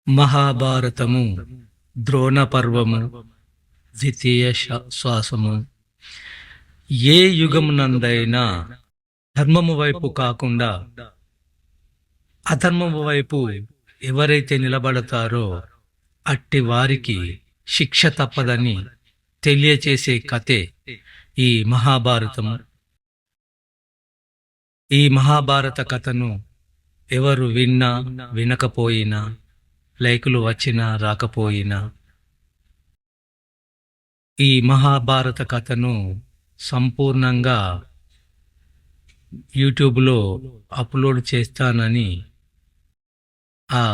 మహాభారతము ద్రోణ పర్వము ద్వితీయ శ్వాసము. ఏ యుగమునందైనా ధర్మము వైపు కాకుండా అధర్మము వైపు ఎవరైతే నిలబడతారో అట్టి వారికి శిక్ష తప్పదని తెలియచేసే కథే ఈ మహాభారతము. ఈ మహాభారత కథను ఎవరు విన్నా వినకపోయినా, లైకులు వచ్చినా రాకపోయినా, ఈ మహాభారత కథను సంపూర్ణంగా యూట్యూబ్లో అప్లోడ్ చేస్తానని ఆ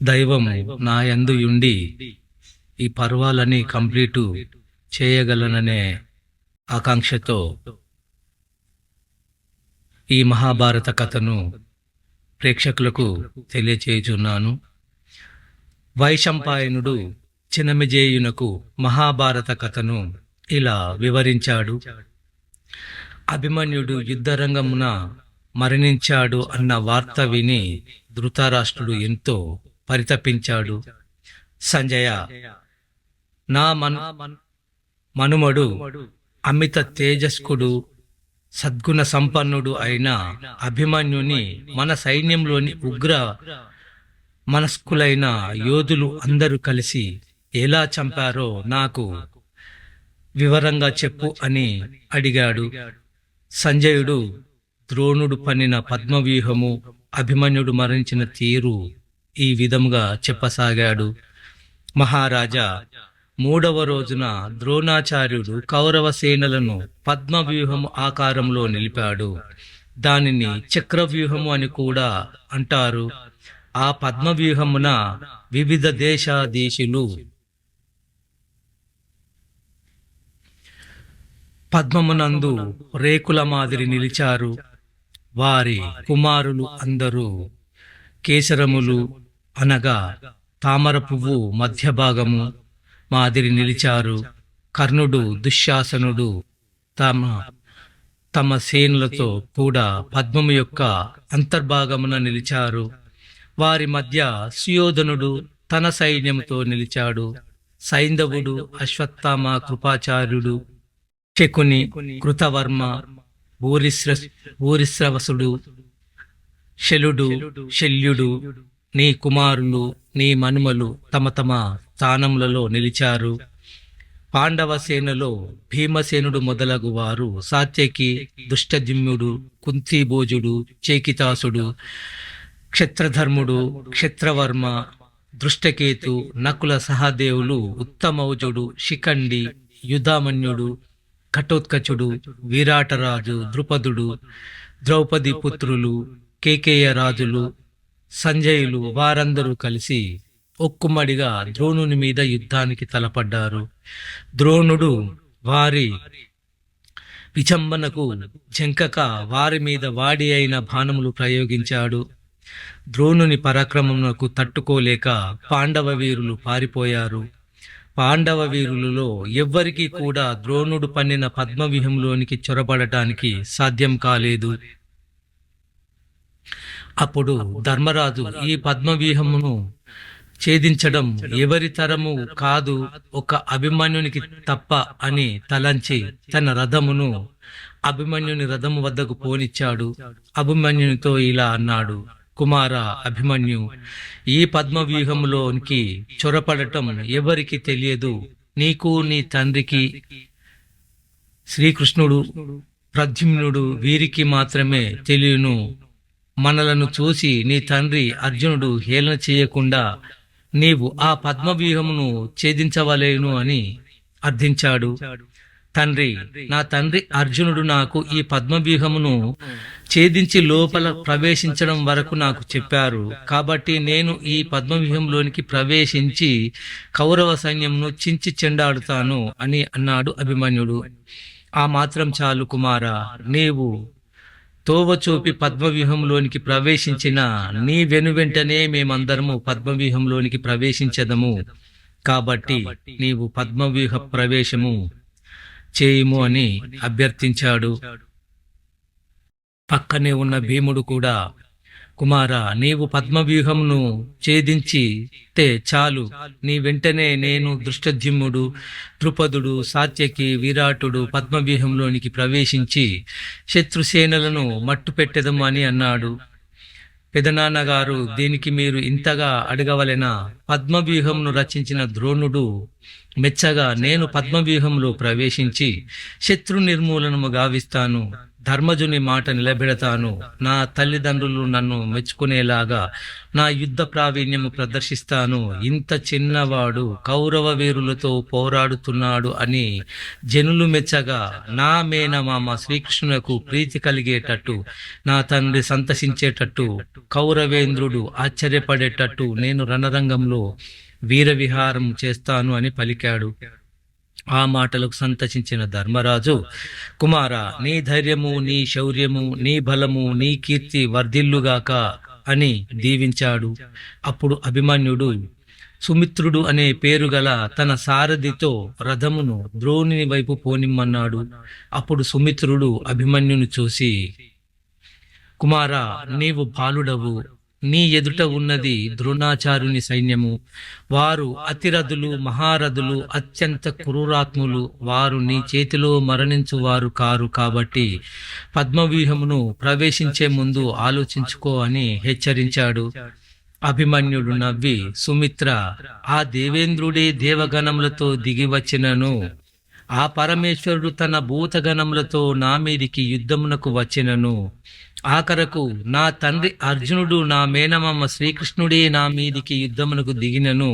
దైవం నా యందు ఉండి ఈ పర్వాలని కంప్లీటు చేయగలననే ఆకాంక్షతో ఈ మహాభారత కథను ప్రేక్షకులకు తెలియచేయుచున్నాను. వైశంపాయనుడు చినమిజేయునకు మహాభారత కథను ఇలా వివరించాడు. అభిమన్యుడు యుద్ధరంగమున మరణించాడు అన్న వార్త విని ధృతరాష్ట్రుడు ఎంతో పరితపించాడు. సంజయ, నా మనుమడు అమిత తేజస్కుడు, సద్గుణ సంపన్నుడు అయిన అభిమన్యుని మన సైన్యంలోని ఉగ్ర మనస్కులైన యోధులు అందరూ కలిసి ఎలా చంపారో నాకు వివరంగా చెప్పు అని అడిగాడు. సంజయుడు ద్రోణుడు పన్నిన పద్మవ్యూహము, అభిమన్యుడు మరణించిన తీరు ఈ విధముగా చెప్పసాగాడు. మహారాజా, 3వ రోజున ద్రోణాచార్యుడు కౌరవ సేనలను పద్మవ్యూహము ఆకారంలో నిలిపాడు. దానిని చక్రవ్యూహము అని కూడా అంటారు. ఆ పద్మవ్యూహమున వివిధ దేశాధీశులు పద్మమునందు రేకుల మాదిరి నిలిచారు. వారి కుమారులు అందరూ కేసరములు అనగా తామర పువ్వు మధ్య భాగము మాదిరి నిలిచారు. కర్ణుడు, దుశ్శాసనుడు తమ సేనలతో కూడా పద్మము యొక్క అంతర్భాగమున నిలిచారు. వారి మధ్య సుయోధనుడు తన సైన్యముతో నిలిచాడు. సైంధవుడు, అశ్వత్థామ, కృపాచార్యుడు, శకుని, కృతవర్మ, భూరిశ్రవసుడు, శలుడు, శల్యుడు, నీ కుమారులు, నీ మనుమలు తమ తమ స్థానములలో నిలిచారు. పాండవ సేనలో భీమసేనుడు మొదలగు వారు సాత్యకి, దుష్టజిమ్ముడు, కుంతిభోజుడు, చేకితాసుడు, క్షత్రధర్ముడు, క్షత్రవర్మ, దృష్టకేతు, నకుల సహదేవులు, ఉత్తమౌజుడు, శిఖండి, యుధామన్యుడు, ఘటోత్కచుడు, విరాటరాజు, ద్రుపదుడు, ద్రౌపది పుత్రులు, కేకేయ రాజులు, సంజయులు వారందరూ కలిసి ఒక్కుమ్మడిగా ద్రోణుని మీద యుద్ధానికి తలపడ్డారు. ద్రోణుడు వారి విచంబనకు జంకక వారి మీద వాడి అయిన బాణములు ప్రయోగించాడు. ద్రోణుని పరాక్రమమునకు తట్టుకోలేక పాండవ వీరులు పారిపోయారు. పాండవ వీరులలో ఎవ్వరికీ కూడా ద్రోణుడు పన్నిన పద్మవ్యూహంలోనికి చొరబడటానికి సాధ్యం కాలేదు. అప్పుడు ధర్మరాజు ఈ పద్మవ్యూహమును ఛేదించడం ఎవరి తరము కాదు, ఒక అభిమన్యునికి తప్ప అని తలంచి తన రథమును అభిమన్యుని రథము వద్దకు పోనిచ్చాడు. అభిమన్యునితో ఇలా అన్నాడు: కుమార అభిమన్యు, ఈ పద్మవ్యూహంలోనికి చొరపడటం ఎవరికి తెలియదు. నీకు, నీ తండ్రికి, శ్రీకృష్ణుడు, ప్రద్యుమ్నుడు వీరికి మాత్రమే తెలియను. మనలను చూసి నీ తండ్రి అర్జునుడు హేళన చేయకుండా నీవు ఆ పద్మవ్యూహమును ఛేదించవలేను అని అర్థించాడు. తండ్రి, నా తండ్రి అర్జునుడు నాకు ఈ పద్మవ్యూహమును ఛేదించి లోపల ప్రవేశించడం వరకు నాకు చెప్పారు. కాబట్టి నేను ఈ పద్మవ్యూహంలోనికి ప్రవేశించి కౌరవ సైన్యమును చించి చెండాడుతాను అని అన్నాడు అభిమన్యుడు. ఆ మాత్రం చాలు కుమారా, నీవు తోవచూపి పద్మవ్యూహంలోనికి ప్రవేశించిన నీ వెనువెంటనే మేమందరము పద్మవ్యూహంలోనికి ప్రవేశించదము. కాబట్టి నీవు పద్మవ్యూహ ప్రవేశము చేయుము అని అభ్యర్థించాడు. పక్కనే ఉన్న భీముడు కూడా కుమారా, నీవు పద్మవ్యూహమును ఛేదించితే చాలు, నీ వెంటనే నేను దృష్టద్యుమ్నుడు, ద్రుపదుడు, సాత్యకి, విరాటుడు పద్మవ్యూహంలోనికి ప్రవేశించి శత్రుసేనలను మట్టు పెట్టెదము అని అన్నాడు. పెదనాన్నగారు, దీనికి మీరు ఇంతగా అడగవలెనా? పద్మవ్యూహంను రచించిన ద్రోణుడు మెచ్చగా, నేను పద్మవ్యూహంలో ప్రవేశించి శత్రు నిర్మూలనము గావిస్తాను, ధర్మజుని మాట నిలబెడతాను, నా తల్లిదండ్రులు నన్ను మెచ్చుకునేలాగా నా యుద్ధ ప్రావీణ్యము ప్రదర్శిస్తాను, ఇంత చిన్నవాడు కౌరవ వీరులతో పోరాడుతున్నాడు అని జనులు మెచ్చగా, నా మేనమామ శ్రీకృష్ణునకు ప్రీతి కలిగేటట్టు, నా తండ్రి సంతసించేటట్టు, కౌరవేంద్రుడు ఆశ్చర్యపడేటట్టు నేను రణరంగంలో వీరవిహారం చేస్తాను అని పలికాడు. ఆ మాటలకు సంతసించిన ధర్మరాజు, కుమార, నీ ధైర్యము, నీ శౌర్యము, నీ బలము, నీ కీర్తి వర్ధిల్లుగాక అని దీవించాడు. అప్పుడు అభిమన్యుడు సుమిత్రుడు అనే పేరు గల తన సారథితో రథమును ద్రోణుని వైపు పోనిమ్మన్నాడు. అప్పుడు సుమిత్రుడు అభిమన్యుని చూసి, కుమారా, నీవు బాలుడవు, నీ ఎదుట ఉన్నది ద్రోణాచార్యుని సైన్యము. వారు అతిరథులు, మహారథులు, అత్యంత క్రూరాత్ములు. వారు నీ చేతిలో మరణించువారు కారు. కాబట్టి పద్మవ్యూహమును ప్రవేశించే ముందు ఆలోచించుకో అని హెచ్చరించాడు. అభిమన్యుడు నవ్వి, సుమిత్ర, ఆ దేవేంద్రుడే దేవగణములతో దిగి వచ్చినను, ఆ పరమేశ్వరుడు తన భూతగణములతో నా మీదికి యుద్ధమునకు వచ్చినను, ఆఖరకు నా తండ్రి అర్జునుడు, నా మేనమామ శ్రీకృష్ణుడే నా మీదికి యుద్ధమునకు దిగినను,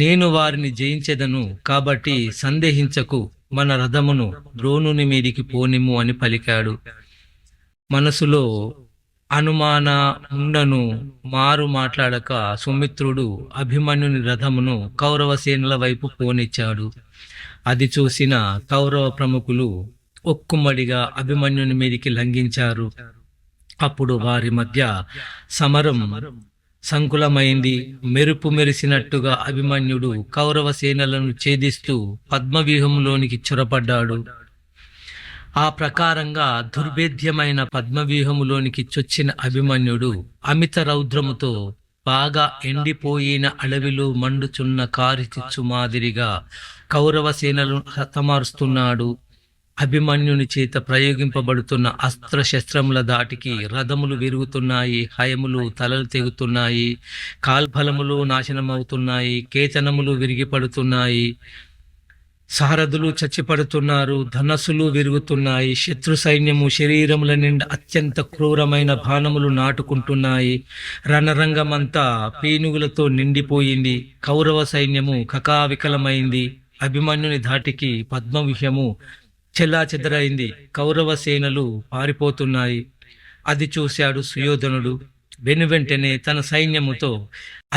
నేను వారిని జయించెదను. కాబట్టి సందేహించకు, మన రథమును ద్రోణుని మీదికి పోనిమ్ము అని పలికాడు. మనసులో అనుమాన ఉండను మారు మాట్లాడక సుమిత్రుడు అభిమన్యుని రథమును కౌరవ సేనల వైపు పోనిచ్చాడు. అది చూసిన కౌరవ ప్రముఖులు ఒక్కుమ్మడిగా అభిమన్యుని మీదికి లంఘించారు. అప్పుడు వారి మధ్య సమరం సంకులమైంది. మెరుపు మెరిసినట్టుగా అభిమన్యుడు కౌరవ సేనలను ఛేదిస్తూ పద్మవ్యూహంలోనికి చొరపడ్డాడు. ఆ ప్రకారంగా దుర్భేద్యమైన పద్మవ్యూహములోనికి చొచ్చిన అభిమన్యుడు అమిత రౌద్రముతో బాగా ఎండిపోయిన అడవిలో మండుచున్న కారిచిచ్చు మాదిరిగా కౌరవ సేనలను హతమారుస్తున్నాడు. అభిమన్యుని చేత ప్రయోగింపబడుతున్న అస్త్రశస్త్రముల దాటికి రథములు విరుగుతున్నాయి, హయములు తలలు తెగుతున్నాయి, కాల్ఫలములు నాశనమవుతున్నాయి, కేతనములు విరిగిపడుతున్నాయి, సారథులు చచ్చిపడుతున్నారు, ధనస్సులు విరుగుతున్నాయి. శత్రు సైన్యము శరీరముల నిండా అత్యంత క్రూరమైన బాణములు నాటుకుంటున్నాయి. రణరంగమంతా పీనుగులతో నిండిపోయింది. కౌరవ సైన్యము కకావికలమైంది. అభిమన్యుని ధాటికి పద్మవ్యూహము చెల్లాచెదరైంది. కౌరవ సేనలు పారిపోతున్నాయి. అది చూశాడు సుయోధనుడు. వెనువెంటనే తన సైన్యముతో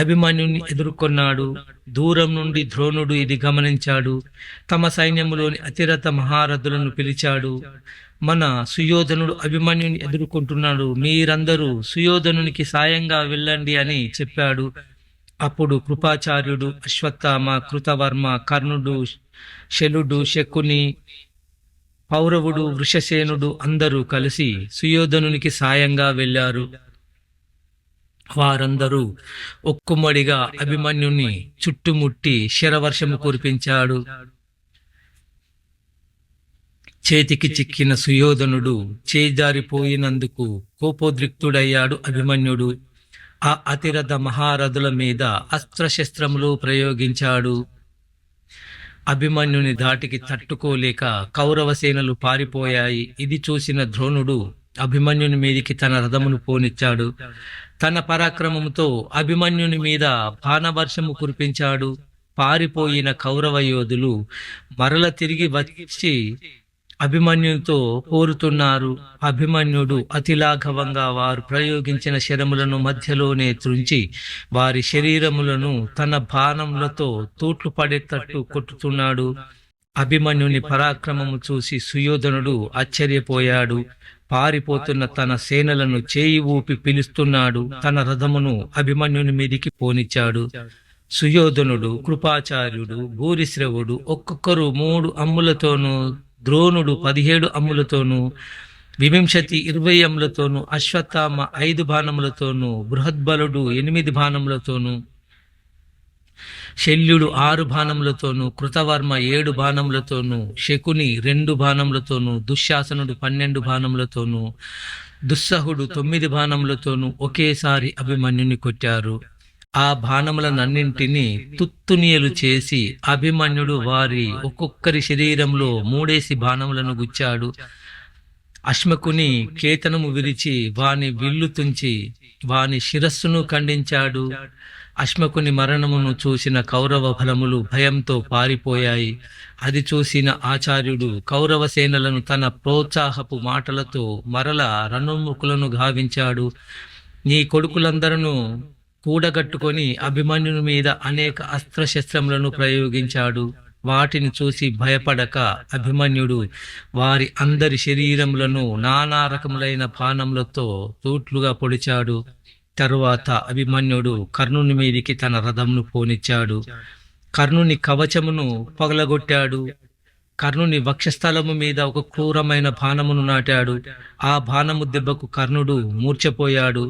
అభిమన్యుని ఎదుర్కొన్నాడు. దూరం నుండి ద్రోణుడు ఇది గమనించాడు. తమ సైన్యములోని అతిరథ మహారథులను పిలిచాడు. మన సుయోధనుడు అభిమన్యుని ఎదుర్కొంటున్నాడు, మీరందరూ సుయోధనునికి సాయంగా వెళ్ళండి అని చెప్పాడు. అప్పుడు కృపాచార్యుడు, అశ్వత్థామ, కృతవర్మ, కర్ణుడు, శలుడు, శకుని, పౌరవుడు, వృషసేనుడు అందరూ కలిసి సుయోధనునికి సాయంగా వెళ్ళారు. వారందరూ ఒక్కుమ్మడిగా అభిమన్యుని చుట్టుముట్టి శరవర్షము కురిపించాడు. చేతికి చిక్కిన సుయోధనుడు చేజారిపోయినందుకు కోపోద్రిక్తుడయ్యాడు అభిమన్యుడు. ఆ అతిరథ మహారథుల మీద అస్త్రశస్త్రములు ప్రయోగించాడు. అభిమన్యుని ధాటికి తట్టుకోలేక కౌరవ సేనలు పారిపోయాయి. ఇది చూసిన ద్రోణుడు అభిమన్యుని మీదికి తన రథమును పోనిచ్చాడు. తన పరాక్రమముతో అభిమన్యుని మీద బాణవర్షము కురిపించాడు. పారిపోయిన కౌరవ యోధులు మరల తిరిగి వచ్చి అభిమన్యునితో పోరుతున్నారు. అభిమన్యుడు అతిలాఘవంగా వారు ప్రయోగించిన శరములను మధ్యలోనే త్రుంచి వారి శరీరములను తన బాణములతో తూట్లు పడేటట్టు కొట్టుతున్నాడు. అభిమన్యుని పరాక్రమము చూసి సుయోధనుడు ఆశ్చర్యపోయాడు. పారిపోతున్న తన సేనలను చేయి ఊపి పిలుస్తున్నాడు. తన రథమును అభిమన్యుని మీదికి పోనిచ్చాడు. సుయోధనుడు, కృపాచార్యుడు, భూరిశ్రవుడు ఒక్కొక్కరు 3 అమ్ములతోనూ, ద్రోణుడు 17 అమ్ములతోనూ, వివింశతి 20 యములతోనూ, అశ్వత్థామ 5 బాణములతోనూ, బృహద్బలుడు 8 బాణములతోనూ, శల్యుడు 6 బాణములతోనూ, కృతవర్మ 7 బాణములతోనూ, శకుని 2 బాణములతోనూ, దుశ్శాసనుడు 12 బాణములతోనూ, దుస్సహుడు 9 బాణములతోనూ ఒకేసారి అభిమన్యుని కొట్టారు. ఆ బాణములనన్నింటినీ తుత్తునియలు చేసి అభిమన్యుడు వారి ఒక్కొక్కరి శరీరంలో 3 బాణములను గుచ్చాడు. అశ్మకుని కేతనము విరిచి వాని విల్లు తుంచి వాని శిరస్సును ఖండించాడు. అశ్మకుని మరణమును చూసిన కౌరవ బలములు భయంతో పారిపోయాయి. అది చూసిన ఆచార్యుడు కౌరవ సేనలను తన ప్రోత్సాహపు మాటలతో మరల రణోన్ముఖులను గావించాడు. నీ కొడుకులందరూ కూడగట్టుకొని అభిమన్యుని మీద అనేక అస్త్రశస్త్రములను ప్రయోగించాడు. వాటిని చూసి భయపడక అభిమన్యుడు వారి అందరి శరీరములను నానా రకములైన బాణములతో తూట్లుగా పొడిచాడు. తరువాత అభిమన్యుడు కర్ణుని మీదికి తన రథమును పోనిచ్చాడు. కర్ణుని కవచమును పగలగొట్టాడు. కర్ణుని వక్షస్థలము మీద ఒక క్రూరమైన బాణమును నాటాడు. ఆ బాణము దెబ్బకు కర్ణుడు మూర్ఛపోయాడు.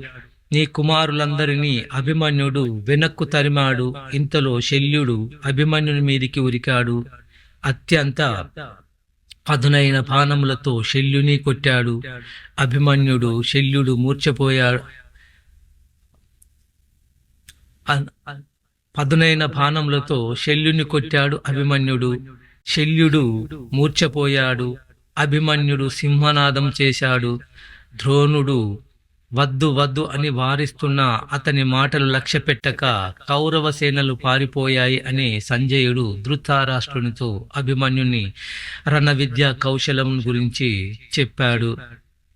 నీ కుమారులందరినీ అభిమన్యుడు వెనక్కు తరిమాడు. ఇంతలో శల్యుడు అభిమన్యుని మీదికి ఉరికాడు. అత్యంత పదునైన బాణములతో శల్యుని కొట్టాడు. శల్యుడు మూర్ఛపోయాడు. పదునైన బాణములతో శల్యుని కొట్టాడు అభిమన్యుడు. శల్యుడు మూర్ఛపోయాడు. అభిమన్యుడు సింహనాదం చేశాడు. ద్రోణుడు వద్దు వద్దు అని వారిస్తున్న అతని మాటలు లక్ష్యపెట్టక కౌరవ సేనలు పారిపోయాయి అని సంజయుడు ధృతరాష్ట్రునితో అభిమన్యుని రణ విద్యా కౌశలం గురించి చెప్పాడు.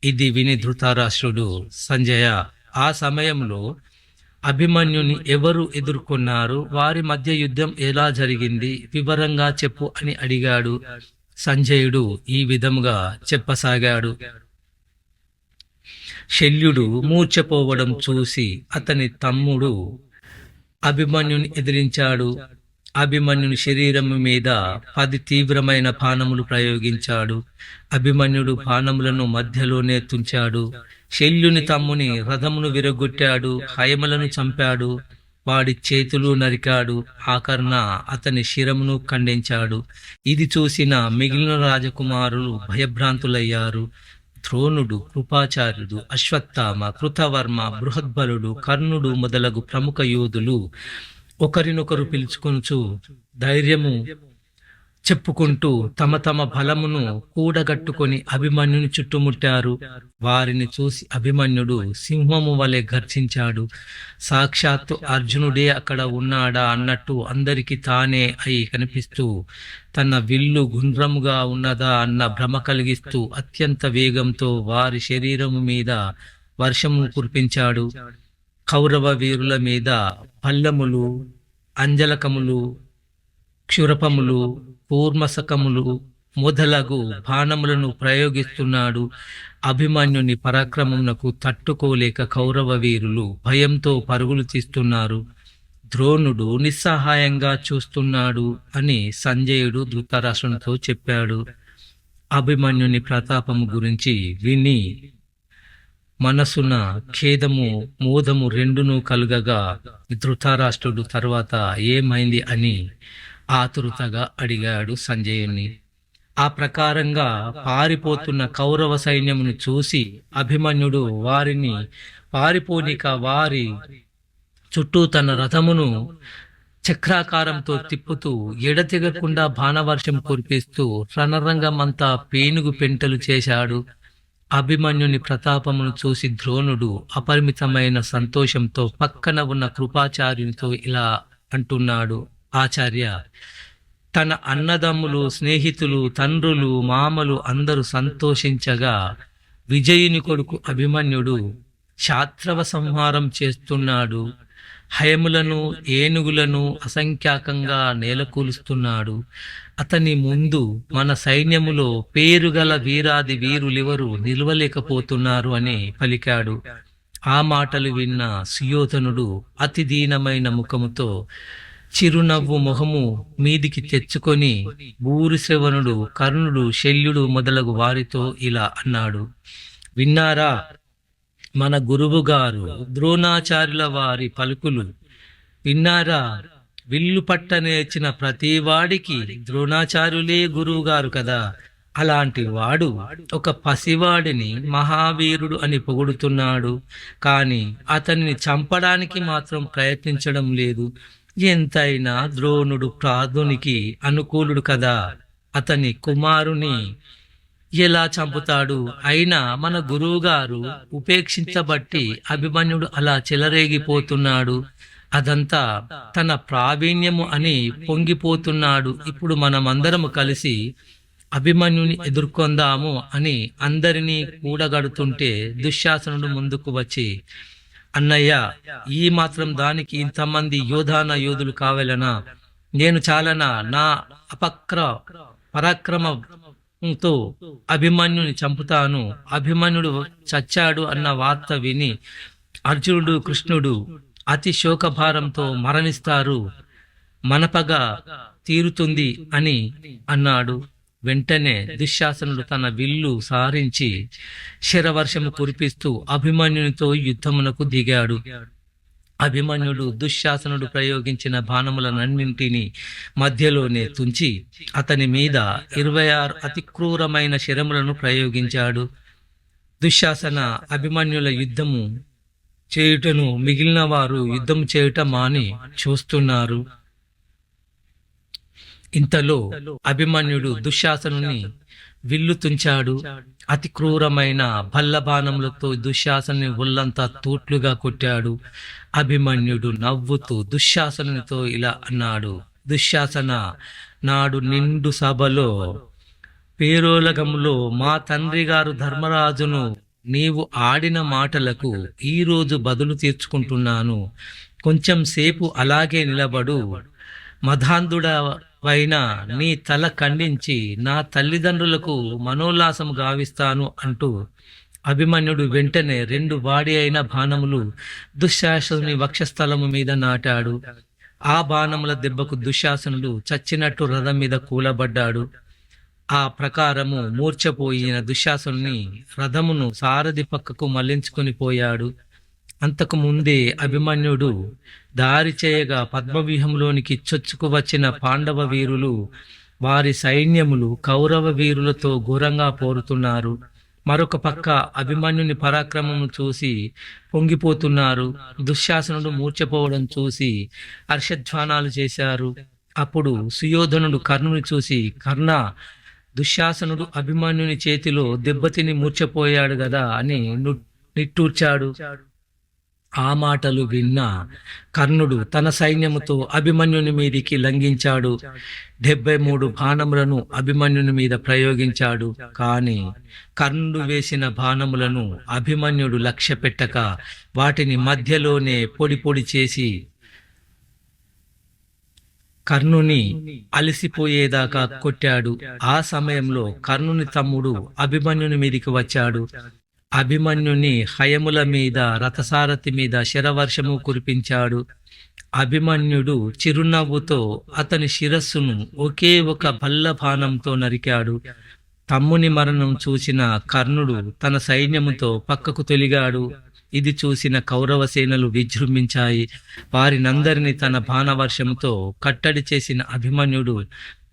ఇది విని ధృతరాష్ట్రుడు, సంజయ, ఆ సమయంలో అభిమన్యుని ఎవరు ఎదుర్కొన్నారు, వారి మధ్య యుద్ధం ఎలా జరిగింది, వివరంగా చెప్పు అని అడిగాడు. సంజయుడు ఈ విధముగా చెప్పసాగాడు. శల్యుడు మూర్ఛపోవడం చూసి అతని తమ్ముడు అభిమన్యుని ఎదిరించాడు. అభిమన్యుని శరీరం మీద 10 తీవ్రమైన బాణములు ప్రయోగించాడు. అభిమన్యుడు బాణములను మధ్యలోనే తుంచాడు. శల్యుని తమ్ముని రథమును విరగొట్టాడు. హయములను చంపాడు. వాడి చేతులు నరికాడు. ఆఖరణ అతని శిరమును ఖండించాడు. ఇది చూసిన మిగిలిన రాజకుమారులు భయభ్రాంతులయ్యారు. ద్రోణుడు, కృపాచార్యుడు, అశ్వత్థామ, కృతవర్మ, బృహద్బలుడు, కర్ణుడు మొదలగు ప్రముఖ యోధులు ఒకరినొకరు పిలుచుకొనుచు ధైర్యము చెప్పుకుంటూ తమ తమ బలమును కూడగట్టుకొని అభిమన్యుని చుట్టుముట్టారు. వారిని చూసి అభిమన్యుడు సింహము వలె గర్జించాడు. సాక్షాత్తు అర్జునుడే అక్కడ ఉన్నాడా అన్నట్టు అందరికీ తానే అయి కనిపిస్తూ తన విల్లు గుండ్రముగా ఉన్నదా అన్న భ్రమ కలిగిస్తూ అత్యంత వేగంతో వారి శరీరము మీద వర్షము కురిపించాడు. కౌరవ వీరుల మీద పల్లములు, అంజలకములు, క్షురపములు, కూర్మసకములు మొదలగు బాణములను ప్రయోగిస్తున్నాడు. అభిమన్యుని పరాక్రమమునకు తట్టుకోలేక కౌరవ వీరులు భయంతో పరుగులు తీస్తున్నారు. ద్రోణుడు నిస్సహాయంగా చూస్తున్నాడు అని సంజయుడు ధృతరాష్ట్రునితో చెప్పాడు. అభిమన్యుని ప్రతాపము గురించి విని మనసున ఖేదము మోదము రెండును కలుగగా ధృతరాష్ట్రుడు తర్వాత ఏమైంది అని ఆతురతగా అడిగాడు సంజయుని. ఆ ప్రకారంగా పారిపోతున్న కౌరవ సైన్యమును చూసి అభిమన్యుడు వారిని పారిపోనిక వారి చుట్టూ తన రథమును చక్రాకారంతో తిప్పుతూ ఎడతెగకుండా బాణవర్షం కురిపిస్తూ రణరంగమంతా పేనుగు పెంటలు చేశాడు. అభిమన్యుని ప్రతాపమును చూసి ద్రోణుడు అపరిమితమైన సంతోషంతో పక్కన ఉన్న కృపాచార్యునితో ఇలా అంటున్నాడు. ఆచార్య, తన అన్నదమ్ములు, స్నేహితులు, తండ్రులు, మామలు అందరూ సంతోషించగా విజయుని కొడుకు అభిమన్యుడు శాత్రవ సంహారం చేస్తున్నాడు. హయములను, ఏనుగులను అసంఖ్యాకంగా నేలకూలుస్తున్నాడు. అతని ముందు మన సైన్యములో పేరుగల వీరాది వీరులెవరు నిలవలేకపోతున్నారు అని పలికాడు. ఆ మాటలు విన్న సుయోధనుడు అతి దీనమైన ముఖముతో చిరునవ్వు మొహము మీదికి తెచ్చుకొని భూరిశ్రవణుడు, కర్ణుడు, శల్యుడు మొదలగు వారితో ఇలా అన్నాడు: విన్నారా మన గురువు గారు ద్రోణాచార్యుల వారి పలుకులు? విన్నారా? విల్లు పట్ట నేర్చిన ప్రతివాడికి ద్రోణాచార్యులే గురువు గారు కదా. అలాంటి వాడు ఒక పసివాడిని మహావీరుడు అని పొగుడుతున్నాడు, కానీ అతన్ని చంపడానికి మాత్రం ప్రయత్నించడం లేదు. ఎంతైనా ద్రోణుడు ప్రార్థునికి అనుకూలుడు కదా, అతని కుమారుని ఎలా చంపుతాడు? అయినా మన గురువుగారు ఉపేక్షించబట్టి అభిమన్యుడు అలా చెలరేగిపోతున్నాడు. అదంతా తన ప్రావీణ్యము అని పొంగిపోతున్నాడు. ఇప్పుడు మనమందరము కలిసి అభిమన్యుని ఎదుర్కొందాము అని అందరినీ కూడగడుతుంటే దుశ్శాసనుడు ముందుకు వచ్చి, అన్నయ్య, ఈ మాత్రం దానికి ఇంతమంది యోధులు కావాలనా? నేను చాలనా? నా పరాక్రమంతో అభిమన్యుని చంపుతాను. అభిమన్యుడు చచ్చాడు అన్న వార్త విని అర్జునుడు, కృష్ణుడు అతి శోకభారంతో మరణిస్తారు. మనపగ తీరుతుంది అని అన్నాడు. వెంటనే దుశ్శాసనుడు తన విల్లు సారించి శరవర్షము కురిపిస్తూ అభిమన్యునితో యుద్ధమునకు దిగాడు. అభిమన్యుడు దుశ్శాసనుడు ప్రయోగించిన బాణములనన్నింటినీ మధ్యలోనే తుంచి అతని మీద 26 అతి క్రూరమైన శరములను ప్రయోగించాడు. దుశ్శాసన అభిమన్యుల యుద్ధము చేయుటను మిగిలిన వారు యుద్ధం చేయుట మాని చూస్తున్నారు. ఇంతలో అభిమన్యుడు దుశ్శాసనుని విల్లు తుంచాడు. అతి క్రూరమైన భల్లబాణములతో దుశ్శాసనుని ఒళ్ళంతా తూట్లుగా కొట్టాడు. అభిమన్యుడు నవ్వుతూ దుశ్శాసనునితో ఇలా అన్నాడు: దుశ్శాసన, నాడు నిండు సభలో పేరోలగములో మా తండ్రి గారు ధర్మరాజును నీవు ఆడిన మాటలకు ఈరోజు బదులు తీర్చుకుంటున్నాను. కొంచెం సేపు అలాగే నిలబడు. మధాంధుడవైన నీ తల ఖండించి నా తల్లిదండ్రులకు మనోల్లాసము గావిస్తాను అంటూ అభిమన్యుడు వెంటనే 2 వాడి అయిన బాణములు దుశ్శాసనుని వక్షస్థలము మీద నాటాడు. ఆ బాణముల దెబ్బకు దుశ్శాసనుడు చచ్చినట్టు రథం మీద కూలబడ్డాడు. ఆ ప్రకారము మూర్ఛపోయిన దుశ్శాసనుని రథమును సారథి పక్కకు మళ్లించుకొని పోయాడు. అంతకు ముందే అభిమన్యుడు దారి చేయగా పద్మవ్యూహంలోనికి చొచ్చుకు వచ్చిన పాండవ వీరులు, వారి సైన్యములు కౌరవ వీరులతో ఘోరంగా పోరుతున్నారు. మరొక పక్క అభిమన్యుని పరాక్రమము చూసి పొంగిపోతున్నారు. దుశ్శాసనుడు మూర్ఛపోవడం చూసి హర్షధ్వానాలు చేశారు. అప్పుడు సుయోధనుడు కర్ణుని చూసి, కర్ణ, దుశ్శాసనుడు అభిమన్యుని చేతిలో దెబ్బతిని మూర్ఛపోయాడు గదా అని నిట్టూర్చాడు. ఆ మాటలు విన్న కర్ణుడు తన సైన్యముతో అభిమన్యుని మీదికి లంఘించాడు. 73 బాణములను అభిమన్యుని మీద ప్రయోగించాడు. కాని కర్ణుడు వేసిన బాణములను అభిమన్యుడు లక్ష్య పెట్టక వాటిని మధ్యలోనే పొడి పొడి చేసి కర్ణుని అలసిపోయేదాకా కొట్టాడు. ఆ సమయంలో కర్ణుని తమ్ముడు అభిమన్యుని మీదికి వచ్చాడు. అభిమన్యుని హయముల మీద, రథసారథి మీద శరవర్షము కురిపించాడు. అభిమన్యుడు చిరునవ్వుతో అతని శిరస్సును ఒకే ఒక భల్లబాణంతో నరికాడు. తమ్ముని మరణం చూసిన కర్ణుడు తన సైన్యముతో పక్కకు తొలిగాడు. ఇది చూసిన కౌరవ సేనలు విజృంభించాయి. వారినందరినీ తన బాణవర్షముతో కట్టడి చేసిన అభిమన్యుడు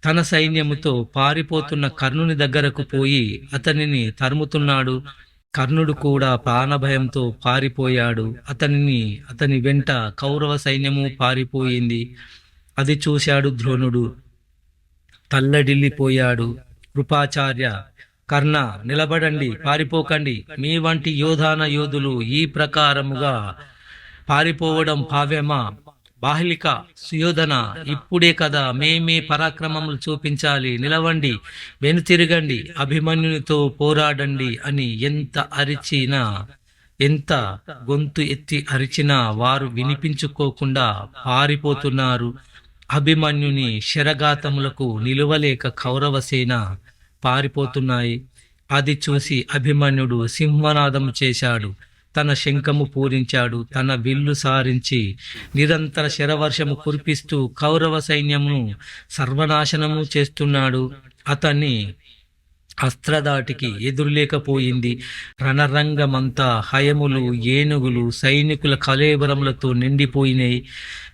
తన సైన్యముతో పారిపోతున్న కర్ణుని దగ్గరకు పోయి అతనిని తరుముతున్నాడు. కర్ణుడు కూడా ప్రాణభయంతో పారిపోయాడు. అతని వెంట కౌరవ సైన్యము పారిపోయింది. అది చూశాడు ద్రోణుడు. తల్లడిల్లిపోయాడు. కృపాచార్య, కర్ణ, నిలబడండి, పారిపోకండి. మీ వంటి యోధులు ఈ ప్రకారముగా పారిపోవడం భావ్యమా? బాహ్లిక, సుయోధన, ఇప్పుడే కదా మేమే పరాక్రమములు చూపించాలి. నిలవండి, వెనుతిరగండి, అభిమన్యునితో పోరాడండి అని ఎంత గొంతు ఎత్తి అరిచినా వారు వినిపించుకోకుండా పారిపోతున్నారు. అభిమన్యుని శరఘాతములకు నిలువలేక కౌరవసేన పారిపోతున్నాయి. అది చూసి అభిమన్యుడు సింహనాదం చేశాడు. తన శంఖము పూరించాడు. తన విల్లు సారించి నిరంతర శరవర్షము కురిపిస్తూ కౌరవ సైన్యమును సర్వనాశనము చేస్తున్నాడు. అతన్ని అస్త్రదాటికి ఎదురులేకపోయింది. రణరంగమంతా హయములు, ఏనుగులు, సైనికుల కళేబరములతో నిండిపోయినాయి.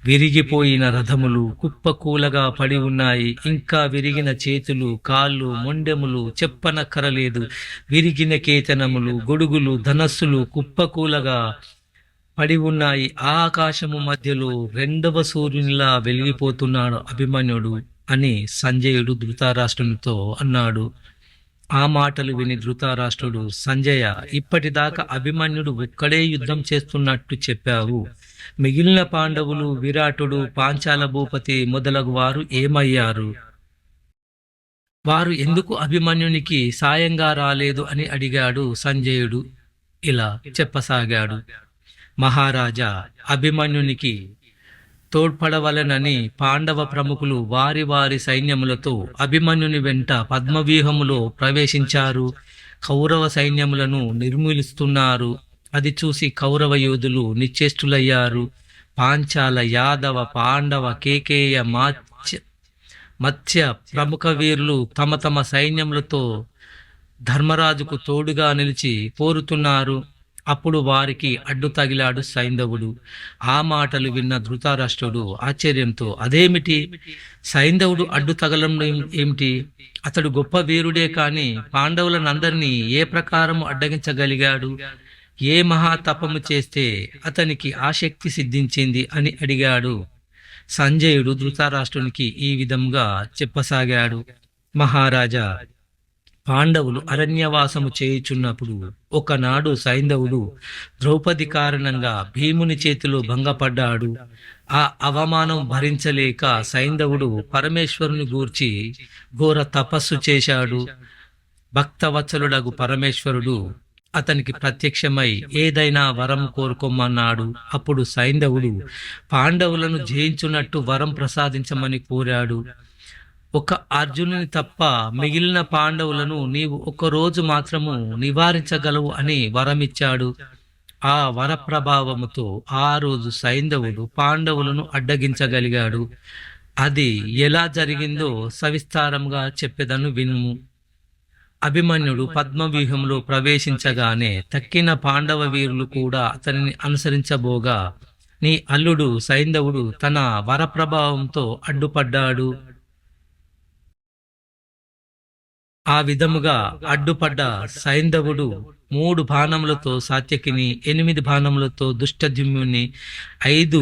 విరిగిపోయిన రథములు కుప్పకూలగా పడి ఉన్నాయి. ఇంకా విరిగిన చేతులు, కాళ్ళు, మొండెములు చెప్పనక్కరలేదు. విరిగిన కేతనములు, గొడుగులు, ధనస్సులు కుప్పకూలగా పడి ఉన్నాయి. ఆకాశము మధ్యలో రెండవ సూర్యునిలా వెలిగిపోతున్నాడు అభిమన్యుడు అని సంజయుడు ధృతరాష్ట్రునితో అన్నాడు. ఆ మాటలు విని ధృతరాష్ట్రుడు, సంజయ, ఇప్పటిదాకా అభిమన్యుడు ఒక్కడే యుద్ధం చేస్తున్నట్టు చెప్పావు. మిగిలిన పాండవులు, విరాటుడు, పాంచాల భూపతి మొదలగు వారు ఏమయ్యారు? వారు ఎందుకు అభిమన్యునికి సాయంగా రాలేదు అని అడిగాడు. సంజయుడు ఇలా చెప్పసాగాడు. మహారాజా, అభిమన్యునికి తోడ్పడవలనని పాండవ ప్రముఖులు వారి వారి సైన్యములతో అభిమన్యుని వెంట పద్మవ్యూహములో ప్రవేశించారు. కౌరవ సైన్యములను నిర్మూలిస్తున్నారు. అది చూసి కౌరవ యోధులు నిశ్చేష్టులయ్యారు. పాంచాల, యాదవ, పాండవ, కేకేయ, మత్స్య ప్రముఖ వీరులు తమ తమ సైన్యములతో ధర్మరాజుకు తోడుగా నిలిచి పోరుతున్నారు. అప్పుడు వారికి అడ్డు తగిలాడు సైంధవుడు. ఆ మాటలు విన్న ధృతరాష్ట్రుడు ఆశ్చర్యంతో, అదేమిటి? సైంధవుడు అడ్డు తగలడం ఏమిటి? అతడు గొప్ప వీరుడే కాని పాండవులనందరినీ ఏ ప్రకారం అడ్డగించగలిగాడు? ఏ మహాతపము చేస్తే అతనికి ఆసక్తి సిద్ధించింది అని అడిగాడు. సంజయుడు ధృతరాష్ట్రునికి ఈ విధంగా చెప్పసాగాడు. మహారాజా, పాండవులు అరణ్యవాసము చేయుచున్నప్పుడు ఒకనాడు సైంధవుడు ద్రౌపది కారణంగా భీముని చేతిలో భంగపడ్డాడు. ఆ అవమానం భరించలేక సైంధవుడు పరమేశ్వరుని గూర్చి ఘోర తపస్సు చేశాడు. భక్తవత్సలుడగు పరమేశ్వరుడు అతనికి ప్రత్యక్షమై ఏదైనా వరం కోరుకోమన్నాడు. అప్పుడు సైంధవుడు పాండవులను జయించున్నట్టు వరం ప్రసాదించమని కోరాడు. ఒక అర్జునుని తప్ప మిగిలిన పాండవులను నీవు ఒక్కరోజు మాత్రము నివారించగలవు అని వరమిచ్చాడు. ఆ వర ప్రభావముతో ఆ రోజు సైంధవుడు పాండవులను అడ్డగించగలిగాడు. అది ఎలా జరిగిందో సవిస్తారంగా చెప్పెదను వినుము. అభిమన్యుడు పద్మవ్యూహంలో ప్రవేశించగానే తక్కిన పాండవ వీరులు కూడా అతనిని అనుసరించబోగా నీ అల్లుడు సైంధవుడు తన వరప్రభావంతో అడ్డుపడ్డాడు. ఆ విధముగా అడ్డుపడ్డ సైంధవుడు 3 బాణములతో సాత్యకిని, 8 బాణములతో దుష్టద్యుమ్నుని, 5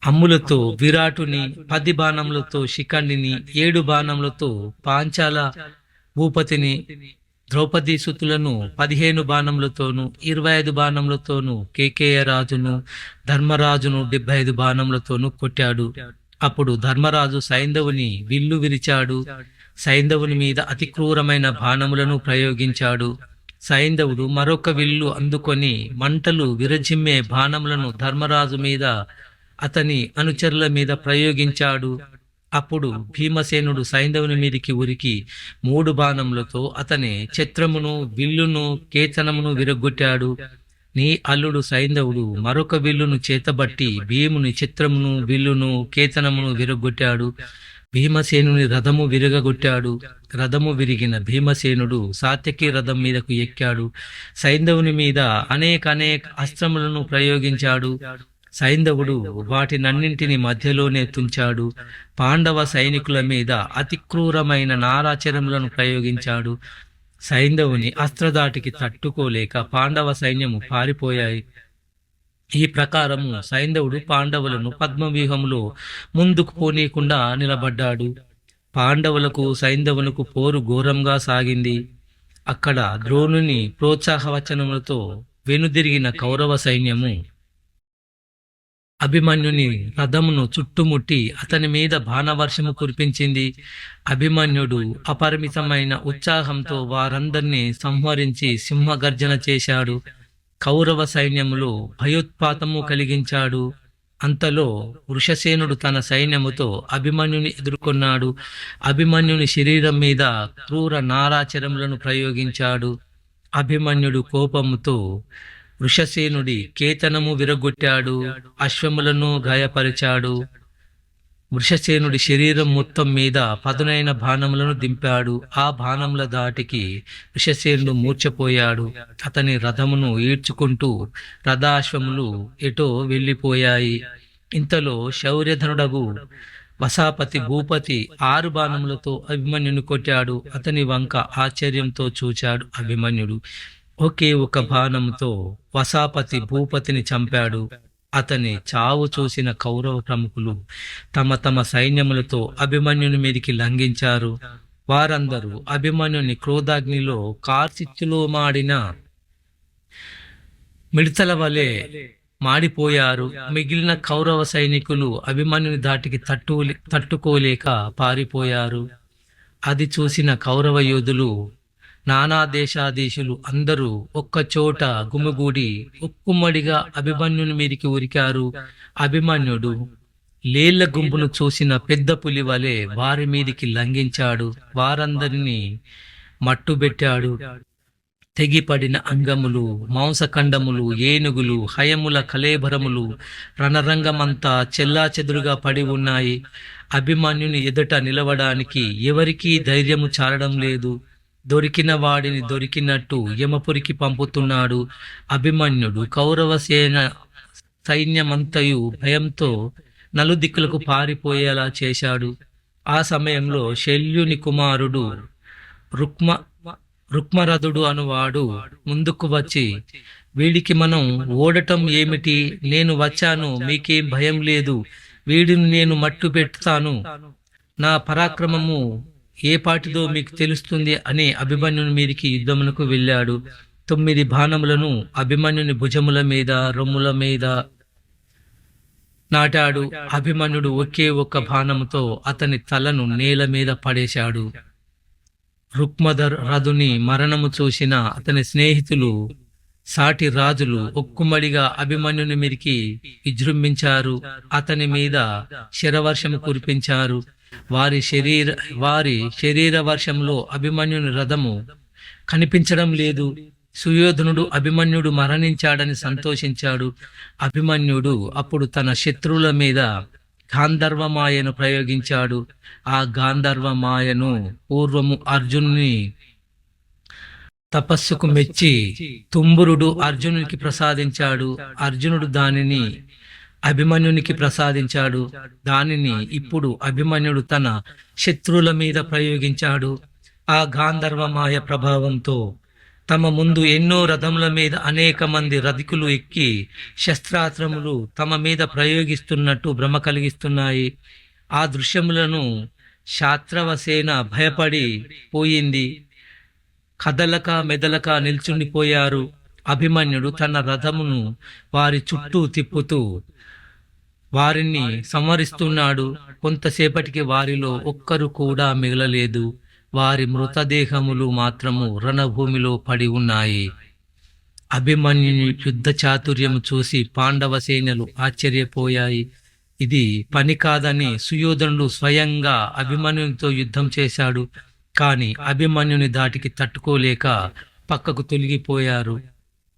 అమ్ములతో విరాటుని, 10 బాణములతో శిఖండిని, 7 బాణములతో పాంచాల భూపతిని, ద్రౌపదీ సుతులను 15 బాణములతోనూ, 25 బాణములతోనూ, కేకేయ రాజును, ధర్మరాజును 75 బాణములతోనూ కొట్టాడు. అప్పుడు ధర్మరాజు సైంధవుని విల్లు విరిచాడు. సైంధవుని మీద అతి క్రూరమైన బాణములను ప్రయోగించాడు. సైంధవుడు మరొక విల్లు అందుకొని మంటలు విరజిమ్మే బాణములను ధర్మరాజు మీద, అతని అనుచరుల మీద ప్రయోగించాడు. అప్పుడు భీమసేనుడు సైంధవుని మీదికి ఉరికి 3 బాణములతో అతని ఛత్రమును, విల్లును, కేతనమును విరగొట్టాడు. నీ అల్లుడు సైంధవుడు మరొక విల్లును చేతబట్టి భీముని ఛత్రమును, విల్లును, కేతనమును విరగొట్టాడు. భీమసేనుని రథము విరగొట్టాడు. రథము విరిగిన భీమసేనుడు సాత్యకి రథం మీదకు ఎక్కాడు. సైంధవుని మీద అనేక అస్త్రములను ప్రయోగించాడు. సైంధవుడు వాటినన్నింటిని మధ్యలోనే తుంచాడు. పాండవ సైనికుల మీద అతి క్రూరమైన నారాచరములను ప్రయోగించాడు. సైంధవుని అస్త్రదాటికి తట్టుకోలేక పాండవ సైన్యము పారిపోయాయి. ఈ ప్రకారము సైంధవుడు పాండవులను పద్మవ్యూహంలో ముందుకు పోనీయకుండా నిలబడ్డాడు. పాండవులకు సైంధవునకు పోరు ఘోరంగా సాగింది. అక్కడ ద్రోణుని ప్రోత్సాహవచనములతో వెనుదిరిగిన కౌరవ సైన్యము అభిమన్యుని రథమును చుట్టుముట్టి అతని మీద బాణవర్షము కురిపించింది. అభిమన్యుడు అపరిమితమైన ఉత్సాహంతో వారందరినీ సంహరించి సింహగర్జన చేశాడు. కౌరవ సైన్యములో భయోత్పాతము కలిగించాడు. అంతలో వృషసేనుడు తన సైన్యముతో అభిమన్యుని ఎదుర్కొన్నాడు. అభిమన్యుని శరీరం మీద క్రూర నారాచరములను ప్రయోగించాడు. అభిమన్యుడు కోపముతో వృషసేనుడి కేతనము విరగొట్టాడు, అశ్వములను గాయపరిచాడు. వృషసేనుడి శరీరం మొత్తం మీద పదునైన బాణములను దింపాడు. ఆ బాణముల దాటికి వృషసేనుడు మూర్ఛపోయాడు. అతని రథమును ఈడ్చుకుంటూ రథాశ్వములు ఎటో వెళ్ళిపోయాయి. ఇంతలో శౌర్యధనుడగు వసాపతి భూపతి 6 బాణములతో అభిమన్యుని కొట్టాడు. అతని వంక ఆశ్చర్యంతో చూచాడు అభిమన్యుడు. ఒకే ఒక బాణంతో వసాపతి భూపతిని చంపాడు. అతని చావు చూసిన కౌరవ ప్రముఖులు తమ తమ సైన్యములతో అభిమన్యుని మీదికి లంఘించారు. వారందరూ అభిమన్యుని క్రోధాగ్నిలో కార్చిచ్చులో మాడిన మిడతల వలె మాడిపోయారు. మిగిలిన కౌరవ సైనికులు అభిమన్యుని దాటికి తట్టుకోలేక పారిపోయారు. అది చూసిన కౌరవ యోధులు, నానా దేశాధీశులు అందరూ ఒక్కచోట గుమిగూడి ఉక్కుమ్మడిగా అభిమన్యుని మీదికి ఉరికారు. అభిమన్యుడు లేళ్ల గుంపును చూసిన పెద్ద పులి వలె వారి మీదికి లంఘించాడు. వారందరినీ మట్టుబెట్టాడు. తెగిపడిన అంగములు, మాంసఖండములు, ఏనుగులు, హయముల కళేబరములు రణరంగమంతా చెల్లాచెదురుగా పడి ఉన్నాయి. అభిమన్యుని ఎదుట నిలవడానికి ఎవరికీ ధైర్యము చాలడం లేదు. దొరికిన వాడిని దొరికినట్టు యమపురికి పంపుతున్నాడు. అభిమన్యుడు కౌరవ సైన్యమంతయు భయంతో నలుదిక్కులకు పారిపోయేలా చేశాడు. ఆ సమయంలో శల్యుని కుమారుడు రుక్మరథుడు అనువాడు ముందుకు వచ్చి, వీడికి మనం ఓడటం ఏమిటి? నేను వచ్చాను, మీకేం భయం లేదు. వీడిని నేను మట్టు పెట్టుతాను. నా పరాక్రమము ఏ పాటిదో మీకు తెలుస్తుంది అని అభిమన్యుని మీదికి యుద్ధమునకు వెళ్ళాడు. 9 బాణములను అభిమన్యుని భుజముల మీద, రొమ్ముల మీద నాటాడు. అభిమన్యుడు ఒకే ఒక్క బాణముతో అతని తలను నేల మీద పడేశాడు. రథుని మరణము చూసిన అతని స్నేహితులు, సాటి రాజులు ఒక్కుమడిగా అభిమన్యుని మీదికి విజృంభించారు. అతని మీద శరవర్షము కురిపించారు. వారి శరీర వర్షంలో అభిమన్యుని రథము కనిపించడం లేదు. సుయోధనుడు అభిమన్యుడు మరణించాడని సంతోషించాడు. అభిమన్యుడు అప్పుడు తన శత్రువుల మీద గాంధర్వమాయను ప్రయోగించాడు. ఆ గాంధర్వమాయను పూర్వము అర్జునుని తపస్సుకు మెచ్చి తుంబురుడు అర్జునునికి ప్రసాదించాడు. అర్జునుడు దానిని అభిమన్యునికి ప్రసాదించాడు. దానిని ఇప్పుడు అభిమన్యుడు తన శత్రువుల మీద ప్రయోగించాడు. ఆ గాంధర్వమాయ ప్రభావంతో తమ ముందు ఎన్నో రథముల మీద అనేక మంది రథికులు ఎక్కి శస్త్రాస్త్రములు తమ మీద ప్రయోగిస్తున్నట్టు భ్రమ కలిగిస్తున్నాయి. ఆ దృశ్యములను శాత్రవసేన భయపడి పోయింది. కదలక మెదలక నిల్చుండిపోయారు. అభిమన్యుడు తన రథమును వారి చుట్టూ తిప్పుతూ వారిని సంహరిస్తున్నాడు. కొంతసేపటికి వారిలో ఒక్కరు కూడా మిగలలేదు. వారి మృతదేహములు మాత్రము రణభూమిలో పడి ఉన్నాయి. అభిమన్యుని యుద్ధ చాతుర్యము చూసి పాండవ సేనలు ఆశ్చర్యపోయాయి. ఇది పని కాదని సుయోధనుడు స్వయంగా అభిమన్యునితో యుద్ధం చేశాడు. కాని అభిమన్యుని దాటికి తట్టుకోలేక పక్కకు తొలగిపోయారు.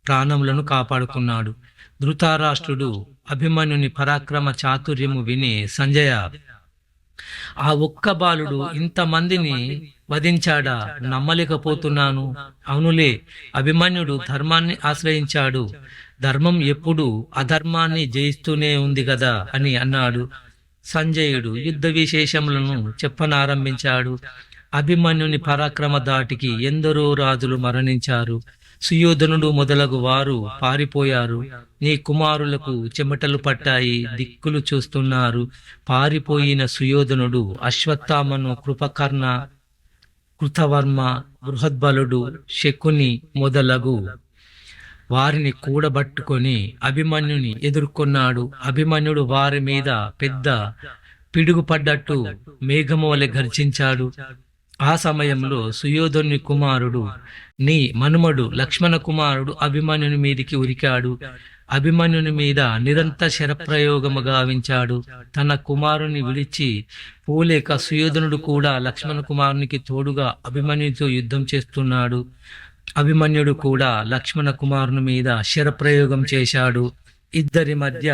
ప్రాణములను కాపాడుకున్నాడు. ధృతరాష్ట్రుడు అభిమన్యుని పరాక్రమ చాతుర్యము విని, సంజయ, ఆ ఒక్క బాలుడు ఇంతమందిని వధించాడా? నమ్మలేకపోతున్నాను. అవునులే, అభిమన్యుడు ధర్మాన్ని ఆశ్రయించాడు. ధర్మం ఎప్పుడు అధర్మాన్ని జయిస్తూనే ఉంది కదా అని అన్నాడు. సంజయుడు యుద్ధ విశేషములను చెప్పనారంభించాడు. అభిమన్యుని పరాక్రమ దాటికి ఎందరో రాజులు మరణించారు. సుయోధనుడు మొదలగు వారు పారిపోయారు. నీ కుమారులకు చెమటలు పట్టాయి, దిక్కులు చూస్తున్నారు. పారిపోయిన సుయోధనుడు అశ్వత్థామను, కృపకర్ణ, కృతవర్మ, బృహద్బలుడు, శకుని మొదలగు వారిని కూడబట్టుకొని అభిమన్యుని ఎదుర్కొన్నాడు. అభిమన్యుడు వారి మీద పెద్ద పిడుగుపడ్డట్టు మేఘము వలె గర్జించాడు. ఆ సమయంలో సుయోధనుని కుమారుడు, నీ మనుమడు లక్ష్మణ కుమారుడు అభిమన్యుని మీదికి ఉరికాడు. అభిమన్యుని మీద నిరంతర శరప్రయోగము గావించాడు. తన కుమారుని విడిచి పోలేక సుయోధనుడు కూడా లక్ష్మణ కుమారునికి తోడుగా అభిమన్యునితో యుద్ధం చేస్తున్నాడు. అభిమన్యుడు కూడా లక్ష్మణ కుమారుని మీద శరప్రయోగం చేశాడు. ఇద్దరి మధ్య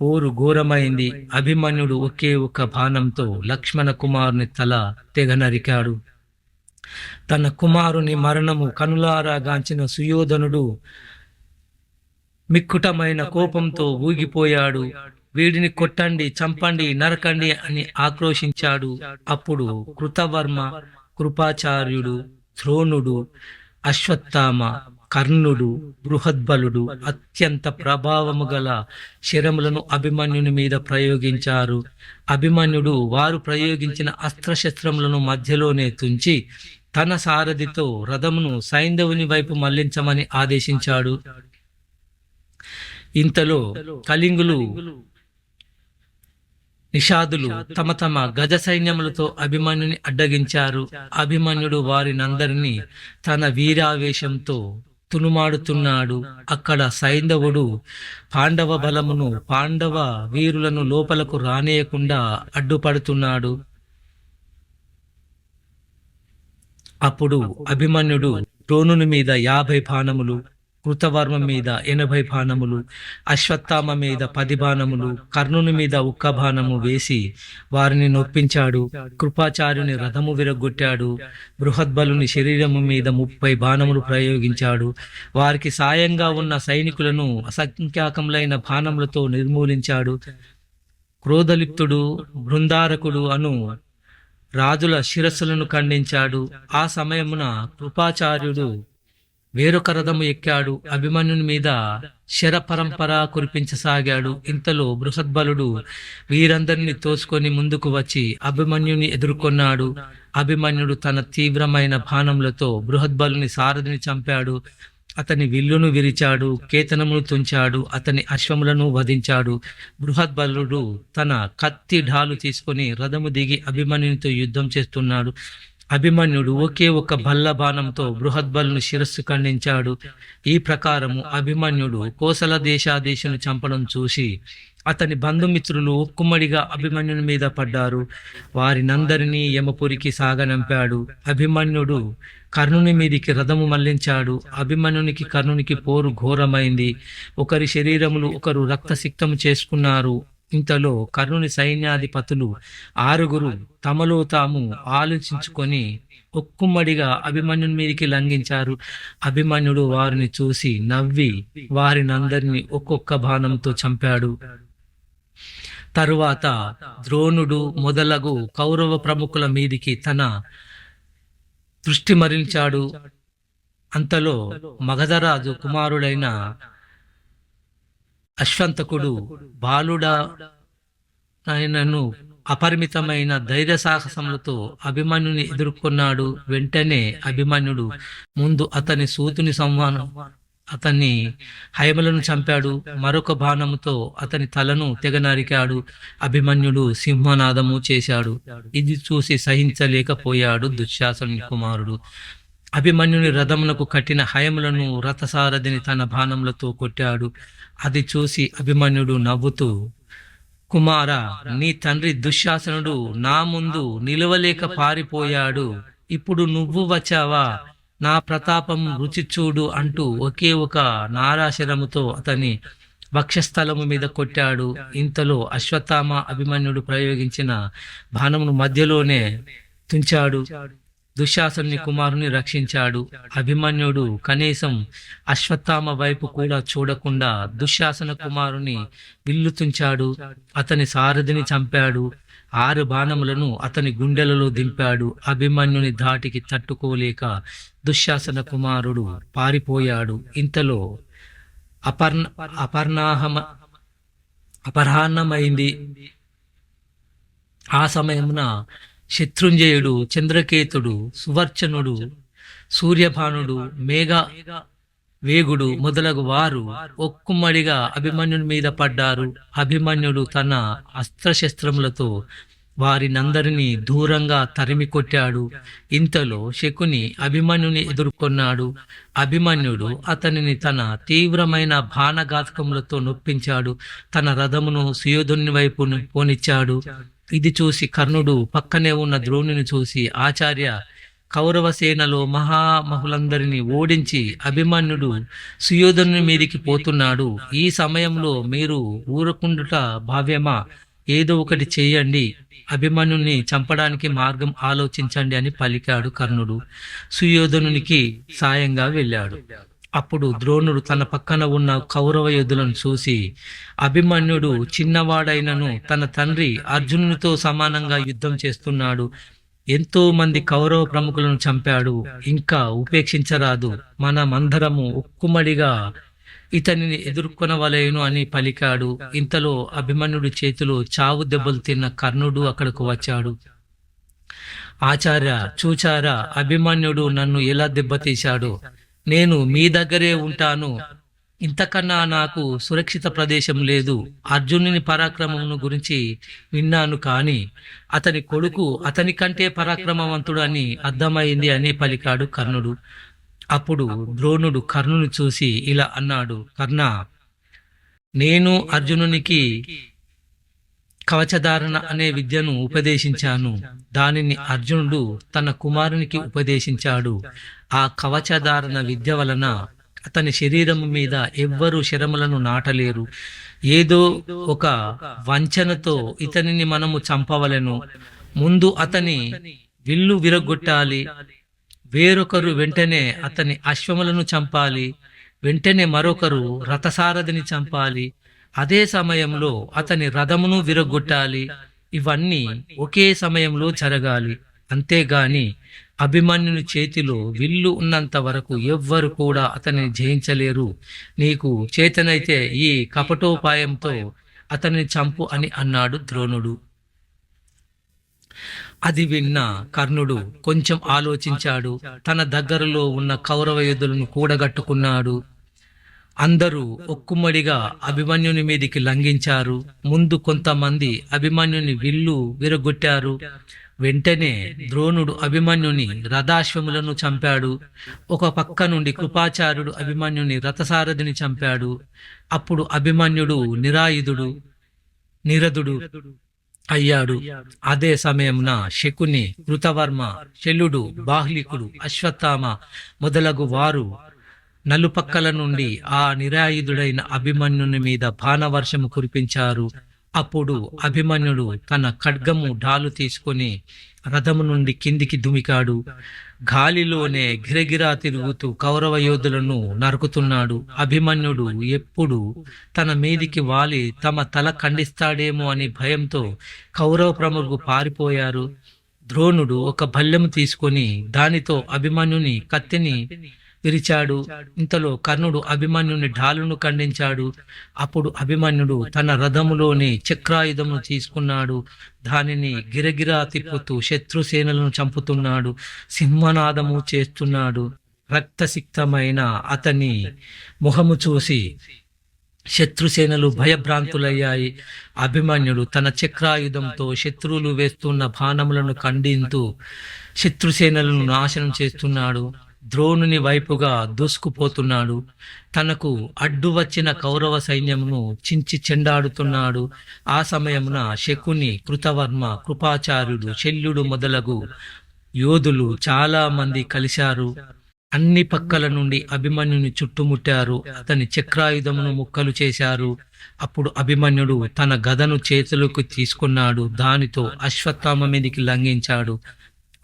పోరు ఘోరమైంది. అభిమన్యుడు ఒకే ఒక బాణంతో లక్ష్మణ కుమారుని తల తెగ నరికాడు. తన కుమారుని మరణము కనులారా గాంచిన సుయోధనుడు మిక్కుటమైన కోపంతో ఊగిపోయాడు. వీడిని కొట్టండి, చంపండి, నరకండి అని ఆక్రోశించాడు. అప్పుడు కృతవర్మ, కృపాచార్యుడు, ద్రోణుడు, అశ్వత్థామ, కర్ణుడు, బృహద్బలుడు అత్యంత ప్రభావము గల శరములను అభిమన్యుని మీద ప్రయోగించారు. అభిమన్యుడు వారు ప్రయోగించిన అస్త్రశస్త్రములను మధ్యలోనే తుంచి తన సారథితో రథమును సైంధవుని వైపు మళ్లించమని ఆదేశించాడు. ఇంతలో కళింగులు, నిషాదులు తమ తమ గజ సైన్యములతో అభిమన్యుని అడ్డగించారు. అభిమన్యుడు వారినందరినీ తన వీరావేశంతో తునుమాడుతున్నాడు. అక్కడ సైంధవుడు పాండవ బలమును, పాండవ వీరులను లోపలకు రానేయకుండా అడ్డుపడుతున్నాడు. అప్పుడు అభిమన్యుడు ద్రోణుని మీద 50 బాణములు, కృతవర్మ మీద 80 బాణములు, అశ్వత్థామ మీద 10 బాణములు, కర్ణుని మీద 1 బాణము వేసి వారిని నొప్పించాడు. కృపాచార్యుని రథము విరగొట్టాడు. బృహద్బలుని శరీరము మీద 30 బాణములు ప్రయోగించాడు. వారికి సాయంగా ఉన్న సైనికులను అసంఖ్యాకములైన బాణములతో నిర్మూలించాడు. క్రోధలిప్తుడు, బృందారకుడు అను రాజుల శిరస్సులను ఖండించాడు. ఆ సమయమున కృపాచార్యుడు వేరొక రథము ఎక్కాడు. అభిమన్యుని మీద శర పరంపర కురిపించసాగాడు. ఇంతలో బృహద్బలుడు వీరందరినీ తోసుకొని ముందుకు వచ్చి అభిమన్యుని ఎదుర్కొన్నాడు. అభిమన్యుడు తన తీవ్రమైన బాణములతో బృహద్బలుని సారథిని చంపాడు. అతని విల్లును విరిచాడు, కేతనమును తుంచాడు, అతని అశ్వములను వధించాడు. బృహద్బలుడు తన కత్తి ఢాలు తీసుకొని రథము దిగి అభిమన్యునితో యుద్ధం చేస్తున్నాడు. అభిమన్యుడు ఒకే ఒక బల్ల బాణంతో బృహద్బలుని శిరస్సు ఖండించాడు. ఈ ప్రకారము అభిమన్యుడు కోసల దేశాధీశుని చంపడం చూసి అతని బంధుమిత్రులు ఒక్కుమ్మడిగా అభిమన్యుని మీద పడ్డారు. వారినందరినీ యమపురికి సాగనంపాడు. అభిమన్యుడు కర్ణుని మీదికి రథము మళ్లించాడు. అభిమన్యునికి కర్ణునికి పోరు ఘోరమైంది. ఒకరి శరీరములు ఒకరు రక్తసిక్తము చేసుకున్నారు. ఇంతలో కర్ణుని సైన్యాధిపతులు 6 తమలో తాము ఆలోచించుకొని ఒక్కుమ్మడిగా అభిమన్యుని మీదికి లంఘించారు. అభిమన్యుడు వారిని చూసి నవ్వి వారినందరినీ ఒక్కొక్క బాణంతో చంపాడు. తరువాత ద్రోణుడు మొదలగు కౌరవ ప్రముఖుల మీదికి తన దృష్టి మరల్చాడు. అంతలో మగధరాజు కుమారుడైన అశ్వంతకుడు బాలుడైనను అపరిమితమైన ధైర్య సాహసములతో అభిమన్యుని ఎదుర్కొన్నాడు. వెంటనే అభిమన్యుడు ముందు అతని సూతుని అతన్ని హయములను చంపాడు. మరొక బాణముతో అతని తలను తెగ నరికాడు. అభిమన్యుడు సింహనాదము చేశాడు. ఇది చూసి సహించలేకపోయాడు దుశ్శాసనుని కుమారుడు. అభిమన్యుని రథమునకు కట్టిన హయములను రథసారథిని తన బాణములతో కొట్టాడు. అది చూసి అభిమన్యుడు నవ్వుతూ, కుమారా, నీ తండ్రి దుశ్శాసనుడు నా ముందు నిలవలేక పారిపోయాడు. ఇప్పుడు నువ్వు వచ్చావా? నా ప్రతాపం రుచి చూడు అంటూ ఒకే ఒక నారాశరముతో అతని వక్షస్థలము మీద కొట్టాడు. ఇంతలో అశ్వత్థామ అభిమన్యుడు ప్రయోగించిన బాణమును మధ్యలోనే తుంచాడు. దుశ్శాసనుని కుమారుని రక్షించాడు. అభిమన్యుడు కనీసం అశ్వత్థామ వైపు కూడా చూడకుండా దుశ్శాసన కుమారుని విల్లు తుంచాడు. అతని సారథిని చంపాడు. 6 బాణములను అతని గుండెలలో దింపాడు. అభిమన్యుని ధాటికి తట్టుకోలేక దుశ్శాసన కుమారుడు పారిపోయాడు. ఇంతలో అపరాహ్నమైంది. ఆ సమయమున శత్రుంజయుడు, చంద్రకేతుడు, సువర్చనుడు, సూర్యభానుడు, మేఘ వేగుడు మొదలగు వారు ఒక్కుమ్మడిగా అభిమన్యుని మీద పడ్డారు. అభిమన్యుడు తన అస్త్రశస్త్రములతో వారినందరినీ దూరంగా తరిమి కొట్టాడు. ఇంతలో శకుని అభిమన్యుని ఎదుర్కొన్నాడు. అభిమన్యుడు అతనిని తన తీవ్రమైన బాణఘాతకములతో నొప్పించాడు. తన రథమును సుయోధుని వైపు పోనిచ్చాడు. ఇది చూసి కర్ణుడు పక్కనే ఉన్న ద్రోణుని చూసి, ఆచార్య, కౌరవ సేనలో మహామహులందరినీ ఓడించి అభిమన్యుడు సుయోధనుని మీదికి పోతున్నాడు. ఈ సమయంలో మీరు ఊరకుండుట భావ్యమా? ఏదో ఒకటి చేయండి, అభిమన్యుని చంపడానికి మార్గం ఆలోచించండి అని పలికాడు కర్ణుడు. సుయోధనునికి సాయంగా వెళ్ళాడు. అప్పుడు ద్రోణుడు తన పక్కన ఉన్న కౌరవ యోధులను చూసి, అభిమన్యుడు చిన్నవాడైనను తన తండ్రి అర్జునునితో సమానంగా యుద్ధం చేస్తున్నాడు. ఎంతో మంది కౌరవ ప్రముఖులను చంపాడు. ఇంకా ఉపేక్షించరాదు. మనమందరము ఉక్కుమడిగా ఇతనిని ఎదుర్కొనవలేను అని పలికాడు. ఇంతలో అభిమన్యుడి చేతిలో చావు దెబ్బలు తిన్న కర్ణుడు అక్కడకు వచ్చాడు. ఆచార్య, చూచారా అభిమన్యుడు నన్ను ఎలా దెబ్బతీశాడో? నేను మీ దగ్గరే ఉంటాను. ఇంతకన్నా నాకు సురక్షిత ప్రదేశం లేదు. అర్జునుని పరాక్రమమును గురించి విన్నాను, కానీ అతని కొడుకు అతని కంటే పరాక్రమవంతుడు అని అర్థమైంది అని పలికాడు కర్ణుడు. అప్పుడు ద్రోణుడు కర్ణుని చూసి ఇలా అన్నాడు, కర్ణ, నేను అర్జునునికి కవచధారణ అనే విద్యను ఉపదేశించాను. దానిని అర్జునుడు తన కుమారునికి ఉపదేశించాడు. ఆ కవచధారణ విద్య వలన అతని శరీరం మీద ఎవ్వరూ శరములను నాటలేరు. ఏదో ఒక వంచనతో ఇతనిని మనము చంపవలెను. ముందు అతని విల్లు విరగొట్టాలి. వేరొకరు వెంటనే అతని అశ్వములను చంపాలి. వెంటనే మరొకరు రథసారథిని చంపాలి. అదే సమయంలో అతని రథమును విరగొట్టాలి. ఇవన్నీ ఒకే సమయంలో జరగాలి. అంతేగాని అభిమన్యుని చేతిలో విల్లు ఉన్నంత వరకు ఎవ్వరు కూడా అతనిని జయించలేరు. నీకు చేతనైతే ఈ కపటోపాయంతో అతనిని చంపు అని అన్నాడు ద్రోణుడు. అది విన్న కర్ణుడు కొంచెం ఆలోచించాడు. తన దగ్గరలో ఉన్న కౌరవ యోధులను కూడగట్టుకున్నాడు. అందరూ ఒక్కుమ్మడిగా అభిమన్యుని మీదికి లంఘించారు. ముందు కొంతమంది అభిమన్యుని విల్లు విరగొట్టారు. వెంటనే ద్రోణుడు అభిమన్యుని రథాశ్వములను చంపాడు. ఒక పక్క నుండి కృపాచార్యుడు అభిమన్యుని రథసారథిని చంపాడు. అప్పుడు అభిమన్యుడు నిరదుడు అయ్యాడు. అదే సమయంన శకుని, కృతవర్మ, శల్యుడు, బాహ్లికుడు, అశ్వత్థామ మొదలగు వారు నలుపక్కల నుండి ఆ నిరాయుధుడైన అభిమన్యుని మీద బాణవర్షము కురిపించారు. అప్పుడు అభిమన్యుడు తన ఖడ్గము ఢాలు తీసుకొని రథము నుండి కిందికి దుమికాడు. గాలిలోనే గిరగిరా తిరుగుతూ కౌరవ యోధులను నరుకుతున్నాడు. అభిమన్యుడు ఎప్పుడు తన మీదికి వాలి తమ తల ఖండిస్తాడేమో అని భయంతో కౌరవ ప్రముఖులు పారిపోయారు. ద్రోణుడు ఒక భల్లెము తీసుకొని దానితో అభిమన్యుని కత్తిని విరిచాడు. ఇంతలో కర్ణుడు అభిమన్యుని ఢాలును ఖండించాడు. అప్పుడు అభిమన్యుడు తన రథములోని చక్రాయుధమును తీసుకున్నాడు. దానిని గిరగిరా తిప్పుతూ శత్రుసేనలను చంపుతున్నాడు. సింహనాదము చేస్తున్నాడు. రక్తసిక్తమైన అతని ముఖము చూసి శత్రుసేనలు భయభ్రాంతులయ్యాయి. అభిమన్యుడు తన చక్రాయుధంతో శత్రువులు వేస్తున్న బాణములను ఖండిస్తూ శత్రుసేనలను నాశనం చేస్తున్నాడు. ద్రోణుని వైపుగా దూసుకుపోతున్నాడు. తనకు అడ్డు వచ్చిన కౌరవ సైన్యమును చించి చెండాడుతున్నాడు. ఆ సమయమున శకుని, కృతవర్మ, కృపాచార్యుడు, శల్యుడు మొదలగు యోధులు చాలా మంది కలిశారు. అన్ని పక్కల నుండి అభిమన్యుని చుట్టుముట్టారు. అతని చక్రాయుధమును ముక్కలు చేశారు. అప్పుడు అభిమన్యుడు తన గదను చేతులకు తీసుకున్నాడు. దానితో అశ్వత్థామ మీదికి లంఘించాడు.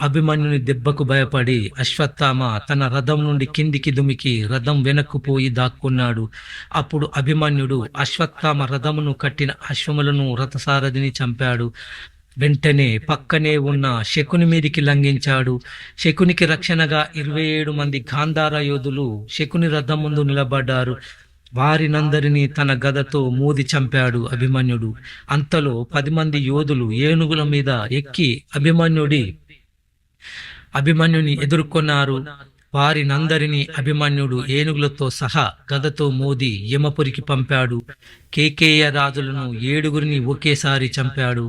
అభిమన్యుని దెబ్బకు భయపడి అశ్వత్థామ తన రథం నుండి కిందికి దుమికి రథం వెనక్కు పోయి దాక్కున్నాడు. అప్పుడు అభిమన్యుడు అశ్వత్థామ రథమును కట్టిన అశ్వములను రథసారథిని చంపాడు. వెంటనే పక్కనే ఉన్న శకుని మీదికి లంఘించాడు. శకునికి రక్షణగా 27 మంది గాంధార యోధులు శకుని రథం ముందు నిలబడ్డారు. వారినందరినీ తన గదతో మూది చంపాడు అభిమన్యుడు. అంతలో 10 మంది యోధులు ఏనుగుల మీద ఎక్కి అభిమన్యుని ఎదుర్కొన్నారు. వారినందరినీ అభిమన్యుడు ఏనుగులతో సహా గదతో మోది యమపురికి పంపాడు. కేకేయ రాజులను 7గురిని ఒకేసారి చంపాడు.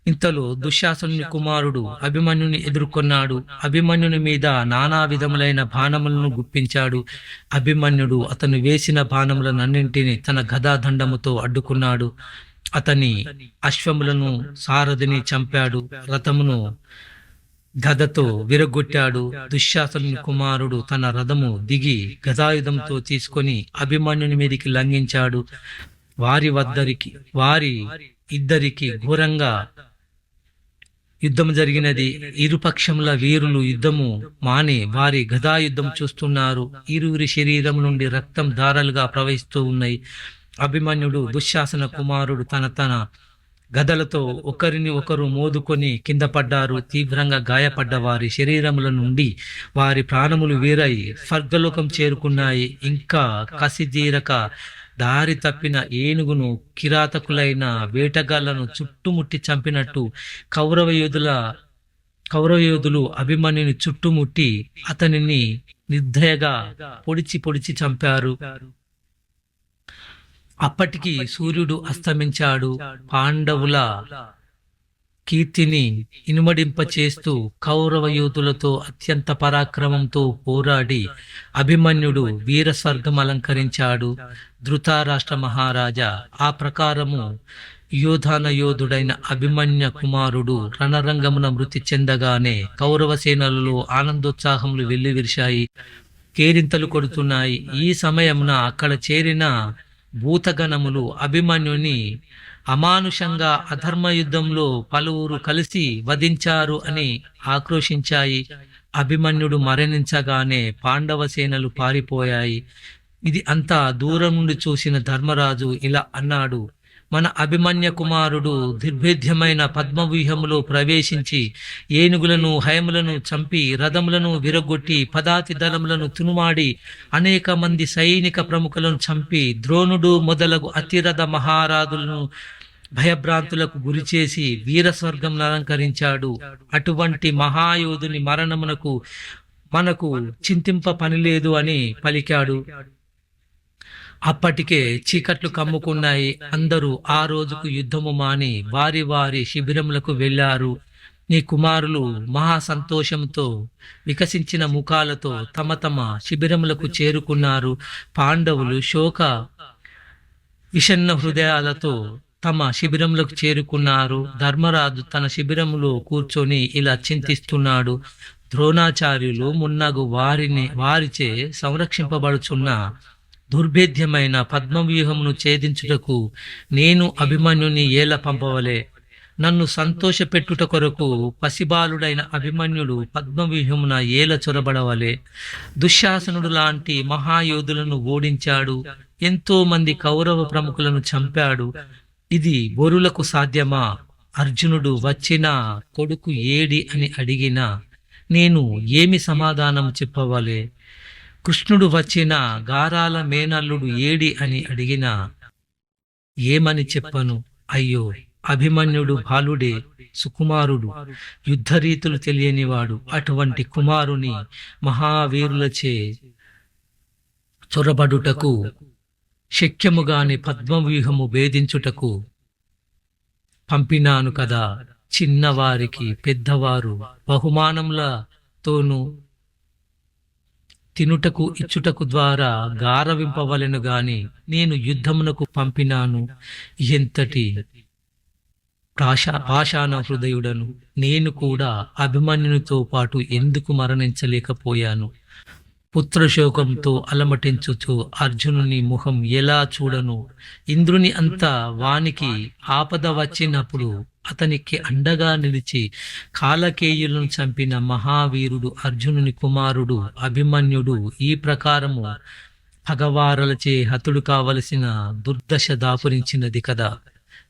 ఇంతలో దుశ్శాసనుని కుమారుడు అభిమన్యుని ఎదుర్కొన్నాడు. అభిమన్యుని మీద నానా విధములైన బాణములను గుప్పించాడు. అభిమన్యుడు అతను వేసిన బాణములనన్నింటినీ తన గదాదండముతో అడ్డుకున్నాడు. అతని అశ్వములను, సారథిని చంపాడు. రథమును గదతో విరగొట్టాడు. దుశ్శాసనుని కుమారుడు తన రథము దిగి గదాయుధంతో తీసుకొని అభిమన్యుని మీదికి లంఘించాడు. వారి ఇద్దరికి ఘోరంగా యుద్ధం జరిగినది. ఇరుపక్షముల వీరులు యుద్ధము మాని వారి గదాయుద్ధం చూస్తున్నారు. ఇరువురి శరీరం నుండి రక్తం ధారలుగా ప్రవహిస్తూ ఉన్నాయి. అభిమన్యుడు దుశ్శాసన కుమారుడు తన గదలతో ఒకరిని ఒకరు మోదుకొని కింద పడ్డారు. తీవ్రంగా గాయపడ్డ వారి శరీరముల నుండి వారి ప్రాణములు వేరై స్వర్గలోకం చేరుకున్నాయి. ఇంకా కసిదీరక దారి తప్పిన ఏనుగును కిరాతకులైన వేటగాళ్లను చుట్టుముట్టి చంపినట్టు కౌరవ యోధులు అభిమన్యుని చుట్టుముట్టి అతనిని నిర్దయగా పొడిచి పొడిచి చంపారు. అప్పటికి సూర్యుడు అస్తమించాడు. పాండవుల కీర్తిని ఇనుమడింపచేస్తూ కౌరవ యోధులతో అత్యంత పరాక్రమంతో పోరాడి అభిమన్యుడు వీరస్వర్గం అలంకరించాడు. ధృతరాష్ట్ర మహారాజా ఆ ప్రకారము యోధాన యోధుడైన అభిమన్య కుమారుడు రణరంగమున మృతి చెందగానే కౌరవ సేనలలో ఆనందోత్సాహములు వెల్లివిరిశాయి, కేరింతలు కొడుతున్నాయి. ఈ సమయమున అక్కడ చేరిన భూతగణములు అభిమన్యుని అమానుషంగా అధర్మ యుద్ధంలో పలువురు కలిసి వధించారు అని ఆక్రోశించాయి. అభిమన్యుడు మరణించగానే పాండవ సేనలు పారిపోయాయి. ఇది అంతా దూరం నుండి చూసిన ధర్మరాజు ఇలా అన్నాడు: మన అభిమన్య కుమారుడు దుర్భేద్యమైన పద్మవ్యూహములో ప్రవేశించి ఏనుగులను హయములను చంపి రథములను విరగొట్టి పదాతి దళములను తునుమాడి అనేక మంది సైనిక ప్రముఖులను చంపి ద్రోణుడు మొదలగు అతిరథ మహారాజులను భయభ్రాంతులకు గురిచేసి వీరస్వర్గం అలంకరించాడు. అటువంటి మహాయోధుని మరణమునకు మనకు చింతింప పనిలేదు అని పలికాడు. అప్పటికే చీకట్లు కమ్ముకున్నాయి. అందరూ ఆ రోజుకు యుద్ధము మాని వారి వారి శిబిరములకు వెళ్ళారు. నీ కుమారులు మహా సంతోషంతో వికసించిన ముఖాలతో తమ తమ శిబిరములకు చేరుకున్నారు. పాండవులు శోక విషన్న హృదయాలతో తమ శిబిరములకు చేరుకున్నారు. ధర్మరాజు తన శిబిరములో కూర్చొని ఇలా చింతిస్తున్నాడు: ద్రోణాచార్యులు మున్నగు వారిచే సంరక్షింపబడుచున్న దుర్భేద్యమైన పద్మవ్యూహమును ఛేదించుటకు నేను అభిమన్యుని ఏల పంపవలే? నన్ను సంతోషపెట్టుట కొరకు పసిబాలుడైన అభిమన్యుడు పద్మవ్యూహమున ఏల చొరబడవలే? దుశ్శాసనుడు లాంటి మహాయోధులను ఓడించాడు. ఎంతో మంది కౌరవ ప్రముఖులను చంపాడు. ఇది బొరులకు సాధ్యమా? అర్జునుడు వచ్చిన కొడుకు ఏడి అని అడిగినా నేను ఏమి సమాధానం చెప్పవలే? కృష్ణుడు వచ్చిన గారాల మేనల్లుడు ఏడి అని అడిగినా ఏమని చెప్పను? అయ్యో, అభిమన్యుడు బాలుడే, సుకుమారుడు, యుద్ధరీతులు తెలియనివాడు. అటువంటి కుమారుని మహావీరులచే చొరబడుటకు శక్యముగాని పద్మవ్యూహము భేదించుటకు పంపినాను కదా. చిన్నవారికి పెద్దవారు బహుమానములతోనూ తినుటకు ఇచ్చుటకు ద్వారా గారవింపవలెను గాని నేను యుద్ధమునకు పంపినాను. ఎంతటి పాషాణ హృదయుడను! నేను కూడా అభిమన్యునితో పాటు ఎందుకు మరణించలేకపోయాను? పుత్రశోకంతో అలమటించుచు అర్జునుని ముఖం ఎలా చూడను? ఇంద్రుని అంతా వానికి ఆపద వచ్చినప్పుడు అతనికి అండగా నిలిచి కాలకేయులను చంపిన మహావీరుడు అర్జునుని కుమారుడు అభిమన్యుడు ఈ ప్రకారము పగవారలచే హతుడు కావలసిన దుర్దశ దాపురించినది కదా.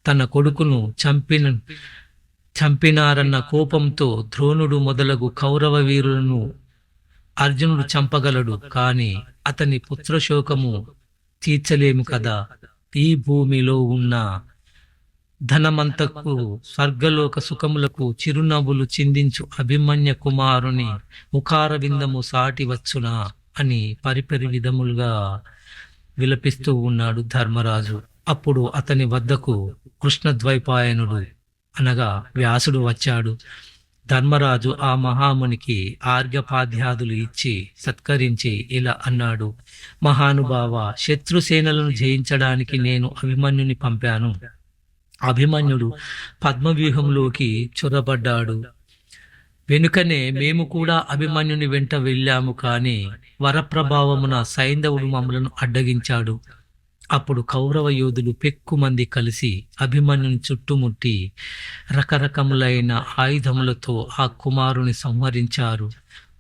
తన కొడుకును చంపినారన్న కోపంతో ద్రోణుడు మొదలగు కౌరవ వీరులను అర్జునుడు చంపగలడు, కాని అతని పుత్రశోకము తీర్చలేము కదా. ఈ భూమిలో ఉన్న ధనమంతకు స్వర్గలోక సుఖములకు చిరునవ్వులు చిందించు అభిమన్య కుమారుని ముఖార విందము సాటి వచ్చునా అని పరిపరి విధములుగా విలపిస్తూ ఉన్నాడు ధర్మరాజు. అప్పుడు అతని వద్దకు కృష్ణద్వైపాయనుడు అనగా వ్యాసుడు వచ్చాడు. ధర్మరాజు ఆ మహామునికి ఆర్ఘ్యపాద్యాదులు ఇచ్చి సత్కరించి ఇలా అన్నాడు: మహానుభావ, శత్రుసేనలను జయించడానికి నేను అభిమన్యుని పంపాను. అభిమన్యుడు పద్మవ్యూహంలోకి చొరబడ్డాడు. వెనుకనే మేము కూడా అభిమన్యుని వెంట వెళ్ళాము, కాని వరప్రభావమున సైంధవుడు మమ్మలను అడ్డగించాడు. అప్పుడు కౌరవ యోధులు పెక్కుమంది కలిసి అభిమన్యుని చుట్టుముట్టి రకరకములైన ఆయుధములతో ఆ కుమారుని సంహరించారు.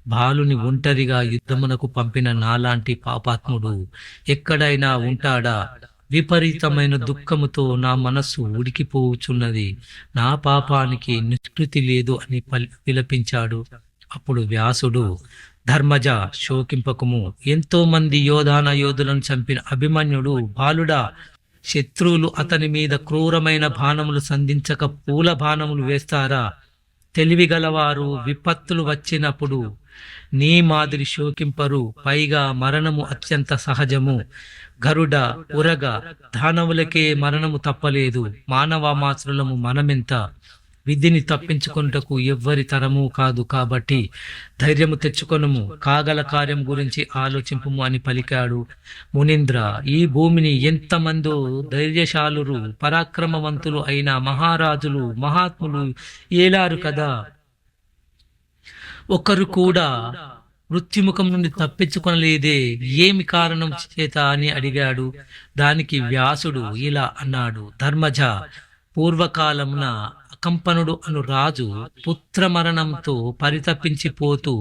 బాలుని ఒంటరిగా యుద్ధమునకు పంపిన నాలాంటి పాపాత్ముడు ఎక్కడైనా ఉంటాడా? విపరీతమైన దుఃఖముతో నా మనస్సు ఉడికిపోవుచున్నది. నా పాపానికి నిష్కృతి లేదు అని విలపించాడు. అప్పుడు వ్యాసుడు, ధర్మజ, శోకింపకము. ఎంతో మంది యోధాన యోధులను చంపిన అభిమన్యుడు బాలుడా. శత్రువులు అతని మీద క్రూరమైన బాణములు సంధించక పూల బాణములు వేస్తారా? తెలివిగలవారు విపత్తులు వచ్చినప్పుడు నీ మాదిరి శోకింపరు. పైగా మరణము అత్యంత సహజము. గరుడ, ఉరగ, దానవులకే మరణము తప్పలేదు. మానవ మాత్రులము మనమెంత? విధిని తప్పించుకొనుటకు ఎవ్వరి తరము కాదు. కాబట్టి ధైర్యము తెచ్చుకొనుము, కాగల కార్యం గురించి ఆలోచింపుము అని పలికాడు. మునీంద్ర, ఈ భూమిని ఎంతమందో ధైర్యశాలురు, పరాక్రమవంతులు అయిన మహారాజులు, మహాత్ములు ఏలారు కదా. ఒకరు కూడా మృత్యుముఖం నుండి తప్పించుకొనలేదే, ఏమి కారణం చేత అని అడిగాడు. దానికి వ్యాసుడు ఇలా అన్నాడు, ధర్మజ, పూర్వకాలమున అకంపనుడు అను రాజు పుత్రమరణంతో పరితపించిపోతూ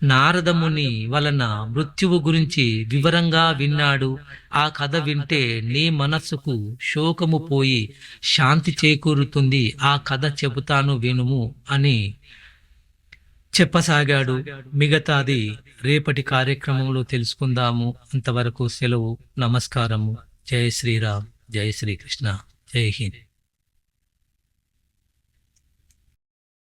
నారదముని వలన మృత్యువు గురించి వివరంగా విన్నాడు. ఆ కథ వింటే నీ మనస్సుకు శోకము పోయి శాంతి చేకూరుతుంది. ఆ కథ చెబుతాను వినుము అని చెప్పసాగాడు. మిగతాది రేపటి కార్యక్రమంలో తెలుసుకుందాము. అంతవరకు సెలవు. నమస్కారము. జై శ్రీరామ్, జై శ్రీకృష్ణ, జై హింద్.